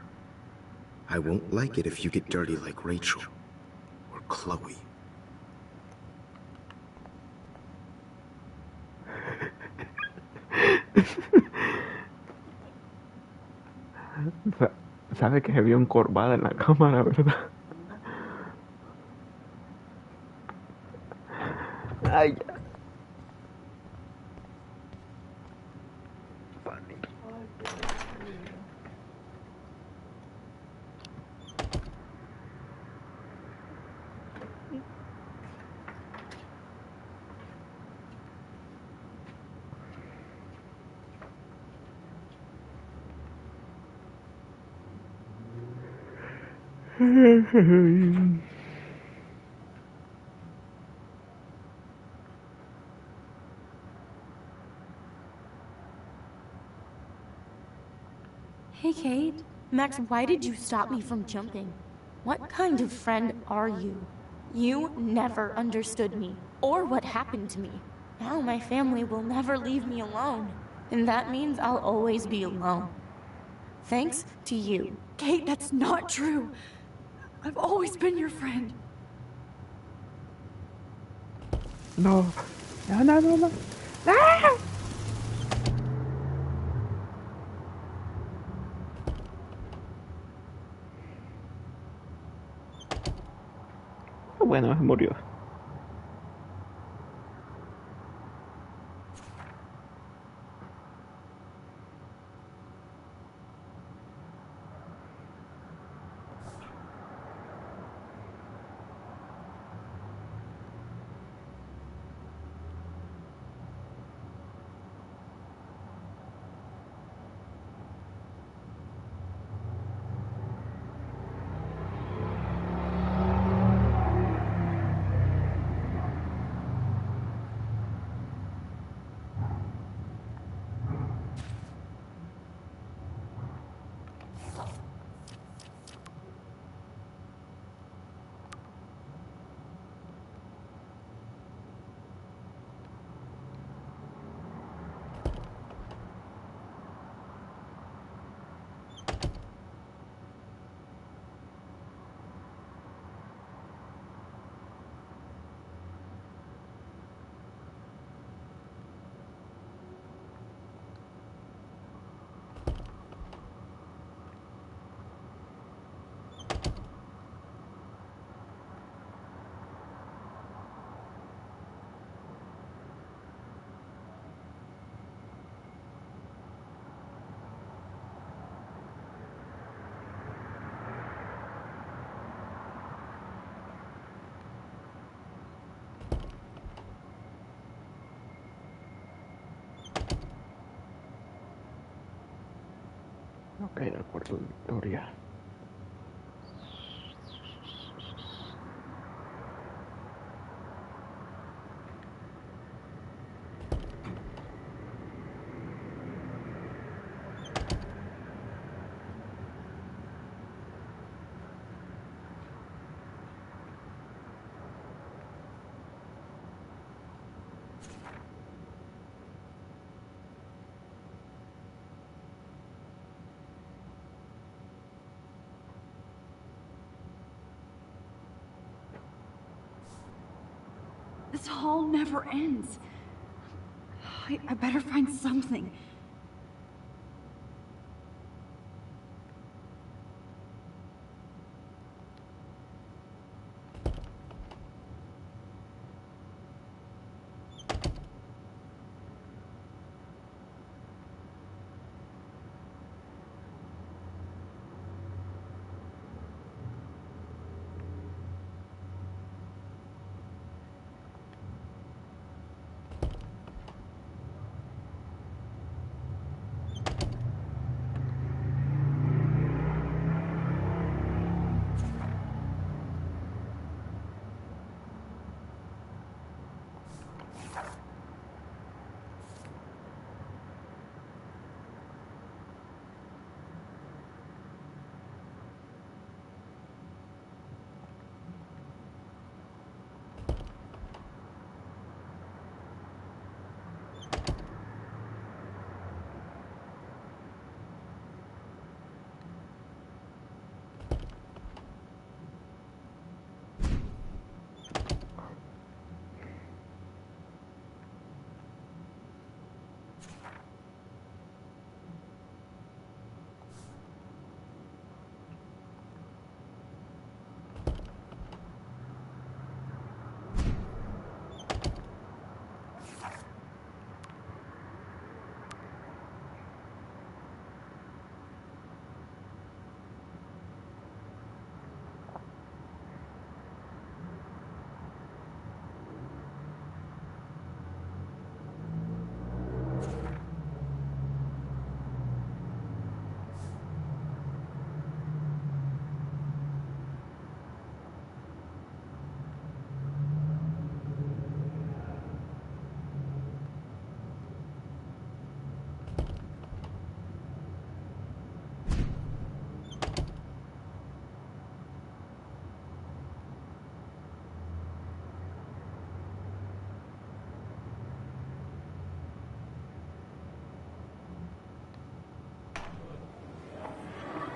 I won't like it if you get dirty like Rachel or Chloe. Sabe que se vio encorvada en la cámara, ¿verdad? Ay, ya. Hey, Kate. Max, why did you stop me from jumping? What kind of friend are you? You never understood me, or what happened to me. Now my family will never leave me alone, and that means I'll always be alone. Thanks to you. Kate, that's not true. I've always been your friend. No. No, no, no, no. ¡Ah! Bueno, se murió. Ok, de acuerdo, Victoria. This hall never ends. I better find something.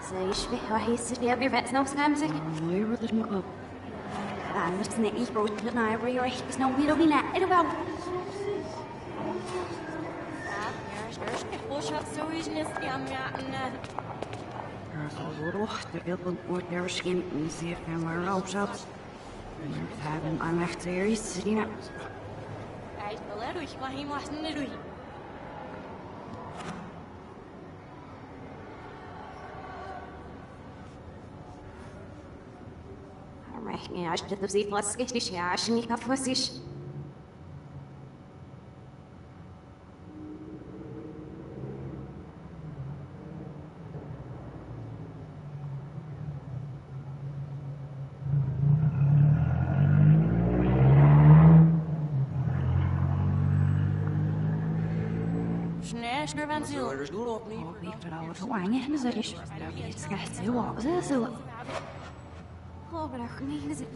Zeg je, waar is het? Heb je vet nog scherm zeg? Nee, wat is me op? Dat is niet groot, dat nou weer recht is nou weer op die net. Het wel. De beelden wordt er misschien een zeer en waar ook zat. We hebben aan echt series zien. Hij wil er ruhig, maar hij was niet ruhig. Ja, als je dat ziet, wat is ja, als je niet af was is. Snel, van ziel. Niet vertrouwen verwangen, dus er is iets echt heel wat. Zo. Oh, maar dat niet is het.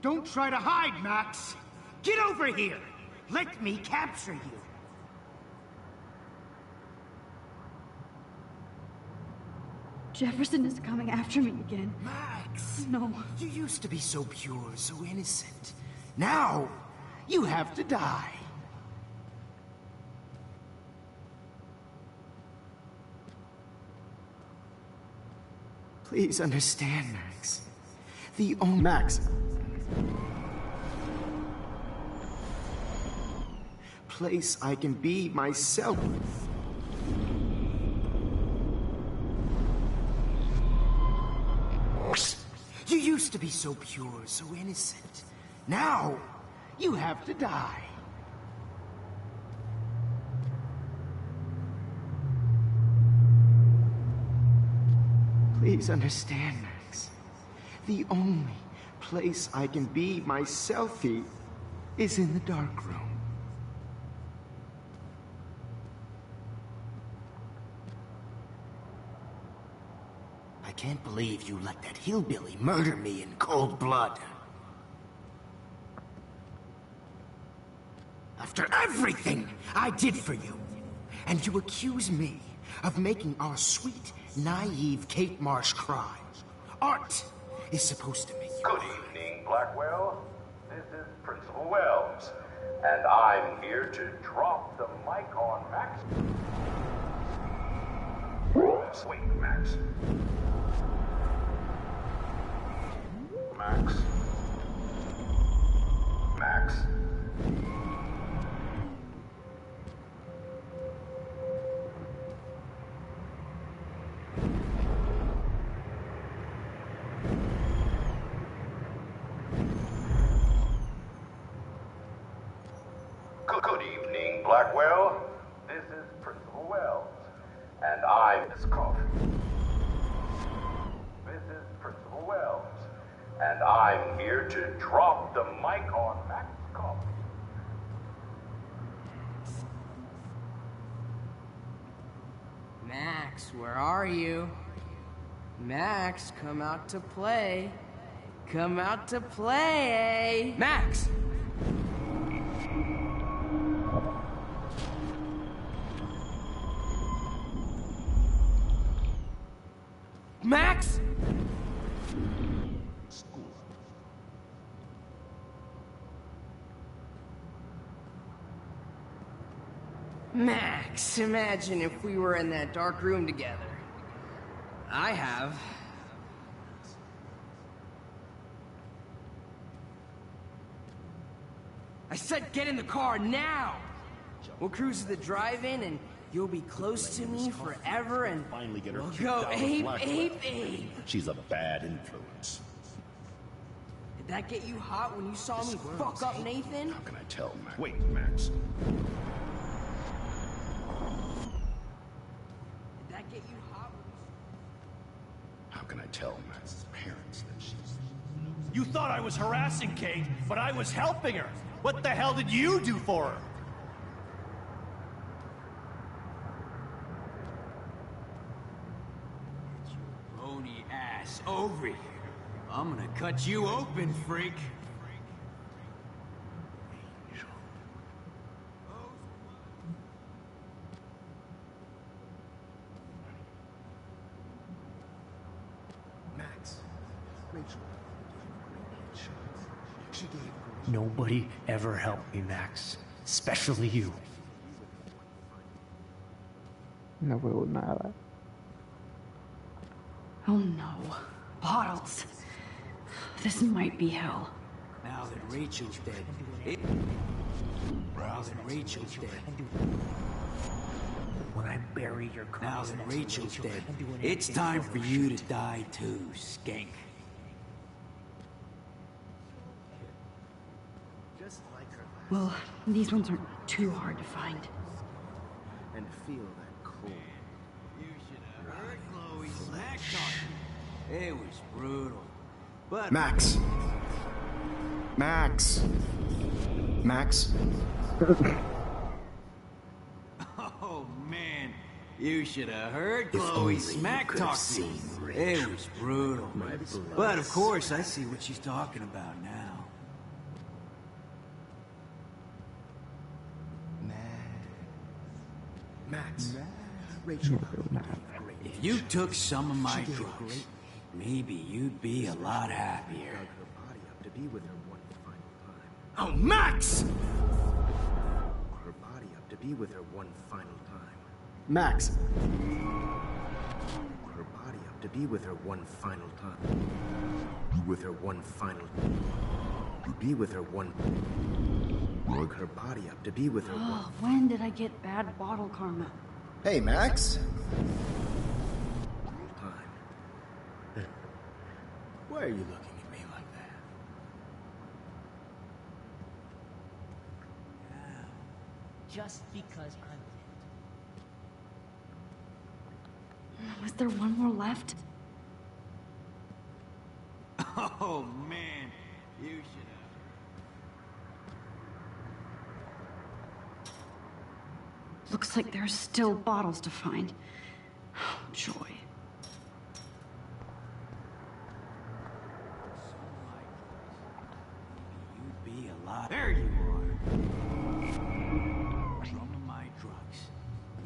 Don't try to hide, Max! Get over here! Let me capture you! Jefferson is coming after me again. Max! No. You used to be so pure, so innocent. Now, you have to die. Please understand, Max. The only... Max! Place I can be myself. You used to be so pure, so innocent. Now, you have to die. Please understand, Max. The only place I can be myself is in the dark room. I can't believe you let that hillbilly murder me in cold blood. After everything I did for you, and you accuse me of making our sweet, naive Kate Marsh cry. Art is supposed to make you Good evening, Blackwell. This is Principal Wells, and I'm here to drop the mic on Max. Wait, Max. Max. Max. Good evening, Blackwell. This is Principal Wells, and I'm this coffee. This is Principal Wells, and I'm here to drop the mic on Max Coffee. Max, where are you? Max, come out to play. Come out to play. Max! Max! Max, imagine if we were in that dark room together. I have. I said get in the car now! We'll cruise to the drive-in and you'll be close to me forever and finally get her we'll kicked go out of ape, Blackwell. ape, ape. She's a bad influence. Did that get you hot when you saw me fuck up Nathan? How can I tell, Max? Wait, Max. Did that get you hot when How can I tell Max's parents that she's... You thought I was harassing Kate, but I was helping her. What the hell did you do for her? Get your bony ass over here. I'm gonna cut you open, freak. Max, Rachel. She gave Nobody ever helped me, Max. Especially you. No veo nada. Oh no. Bottles. This might be hell. Now that Rachel's dead. Now that Rachel's dead. When I bury your car. Now that Rachel's dead, it's time for you to die too, skank. Well, these ones aren't too hard to find. And feel that cold. You should have heard Chloe's smack talking. It was brutal. But Max. Max. Max. Oh man, you should have heard Chloe's smack talking. It was brutal. But of course, I see what she's talking about now. Max. Rachel. If you took some of my drugs, maybe you'd be a lot happier. To be with her one final time. Oh, Max! Her body up to be with her one final time. Max. Her body up to be with her one final time. With her one final. To be with her one. Her body up to be with her one. When did I get bad bottle karma? Hey, Max. Time. Why are you looking at me like that? Just because I'm Was there one more left? Oh man, you should have. Looks like there's still bottles to find. Oh, joy. You'd be a lot. There you are. Some of my drugs.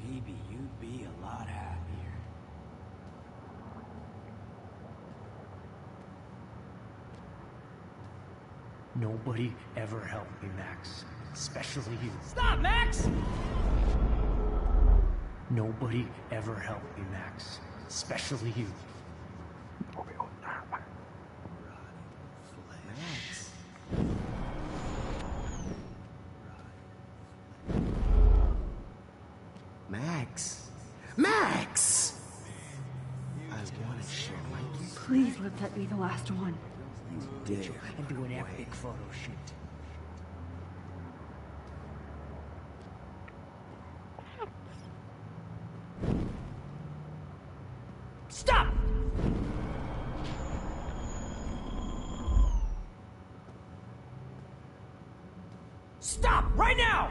Maybe you'd be a lot happier. Nobody ever helped me, Max. Especially you. Stop, Max! Nobody ever helped me, Max. Especially you. Max. Max! I want to share my gift. Please let that be the last one. You did. And do an epic photo shoot. Stop! Stop! Right now!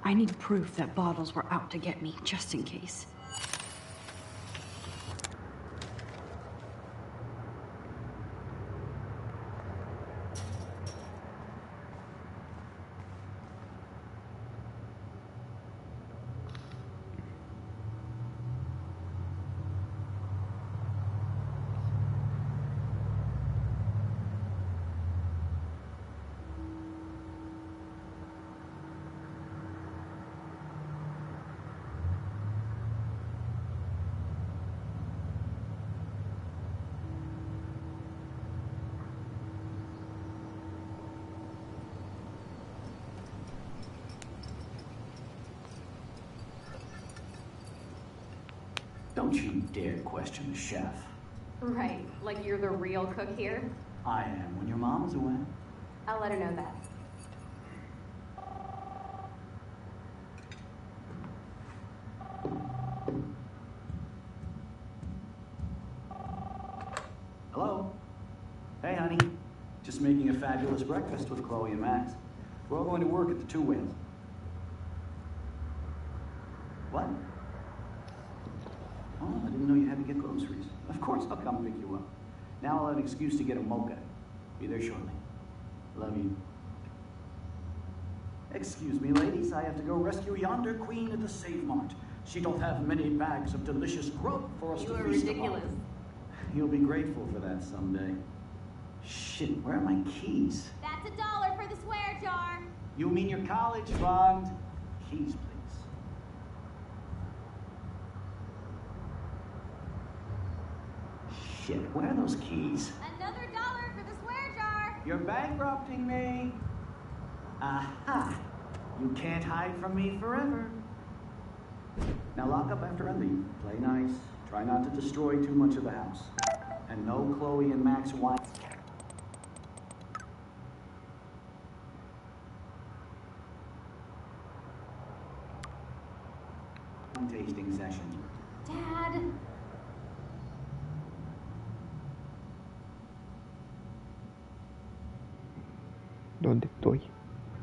I need proof that bottles were out to get me, just in case. Don't you dare question the chef. Right, like you're the real cook here? I am when your mom is away. I'll let her know that. Just making a fabulous breakfast with Chloe and Max. We're all going to work at the Two Whales. What? Oh, I didn't know you had to get groceries. Of course I'll come pick you up. Now I'll have an excuse to get a mocha. Be there shortly. Love you. Excuse me, ladies. I have to go rescue yonder queen at the Save Mart. She don't have many bags of delicious grub for us to feast upon. You are ridiculous. You'll be grateful for that someday. Shit, where are my keys? That's $1 for the swear jar. You mean your college fund? Keys, please. Shit, where are those keys? Another $1 for the swear jar. You're bankrupting me. Aha! You can't hide from me forever. Now lock up after I leave. Play nice. Try not to destroy too much of the house. And no Chloe and Max wine tasting session. Dad. ¿Dónde estoy?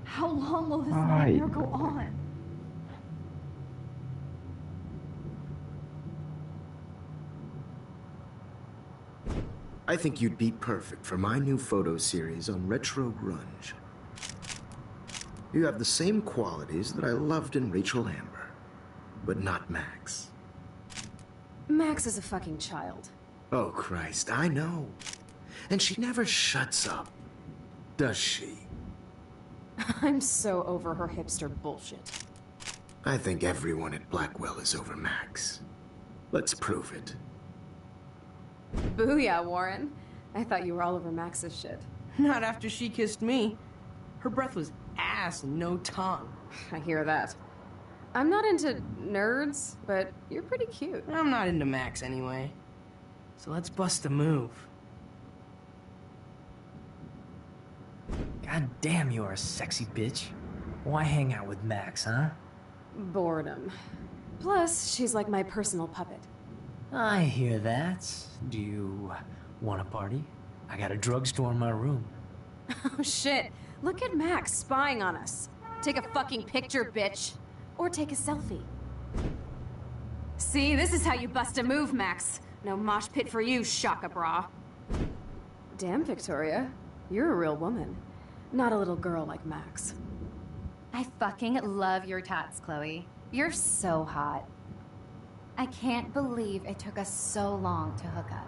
How long will this nightmare go on? I think you'd be perfect for my new photo series on retro grunge. You have the same qualities that I loved in Rachel Amber, but not Max. Max is a fucking child. Oh, Christ, I know. And she never shuts up, does she? I'm so over her hipster bullshit. I think everyone at Blackwell is over Max. Let's prove it. Booyah, Warren. I thought you were all over Max's shit. Not after she kissed me. Her breath was ass and no tongue. I hear that. I'm not into nerds, but you're pretty cute. I'm not into Max anyway. So let's bust a move. God damn, you're a sexy bitch. Why hang out with Max, huh? Boredom. Plus, she's like my personal puppet. I hear that. Do you want a party? I got a drugstore in my room. Oh shit. Look at Max spying on us. Take a fucking picture, bitch. Or take a selfie. See, this is how you bust a move, Max. No mosh pit for you, Shaka Bra. Damn, Victoria. You're a real woman. Not a little girl like Max. I fucking love your tats, Chloe. You're so hot. I can't believe it took us so long to hook up.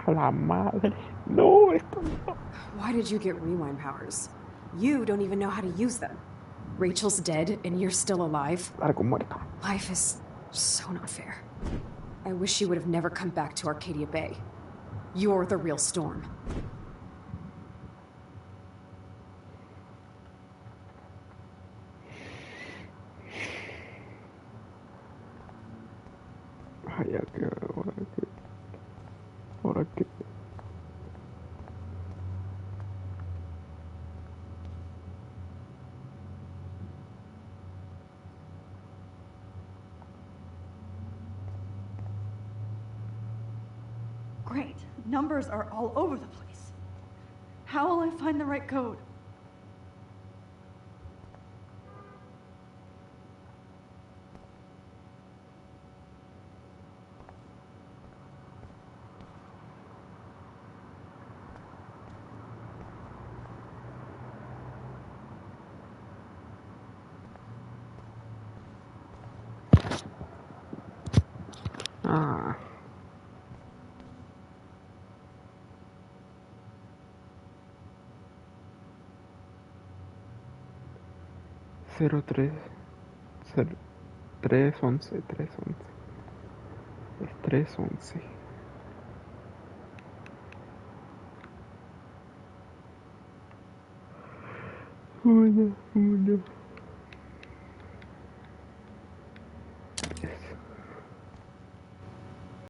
A la madre. No, esto no. Why did you get rewind powers? You don't even know how to use them. Rachel's dead and you're still alive. Life is so not fair. I wish she would have never come back to Arcadia Bay. You're the real storm. Ay, ahora que... Great. Numbers are all over the place. How will I find the right code? Ah. Cero tres 311 es 311. Una. Yes.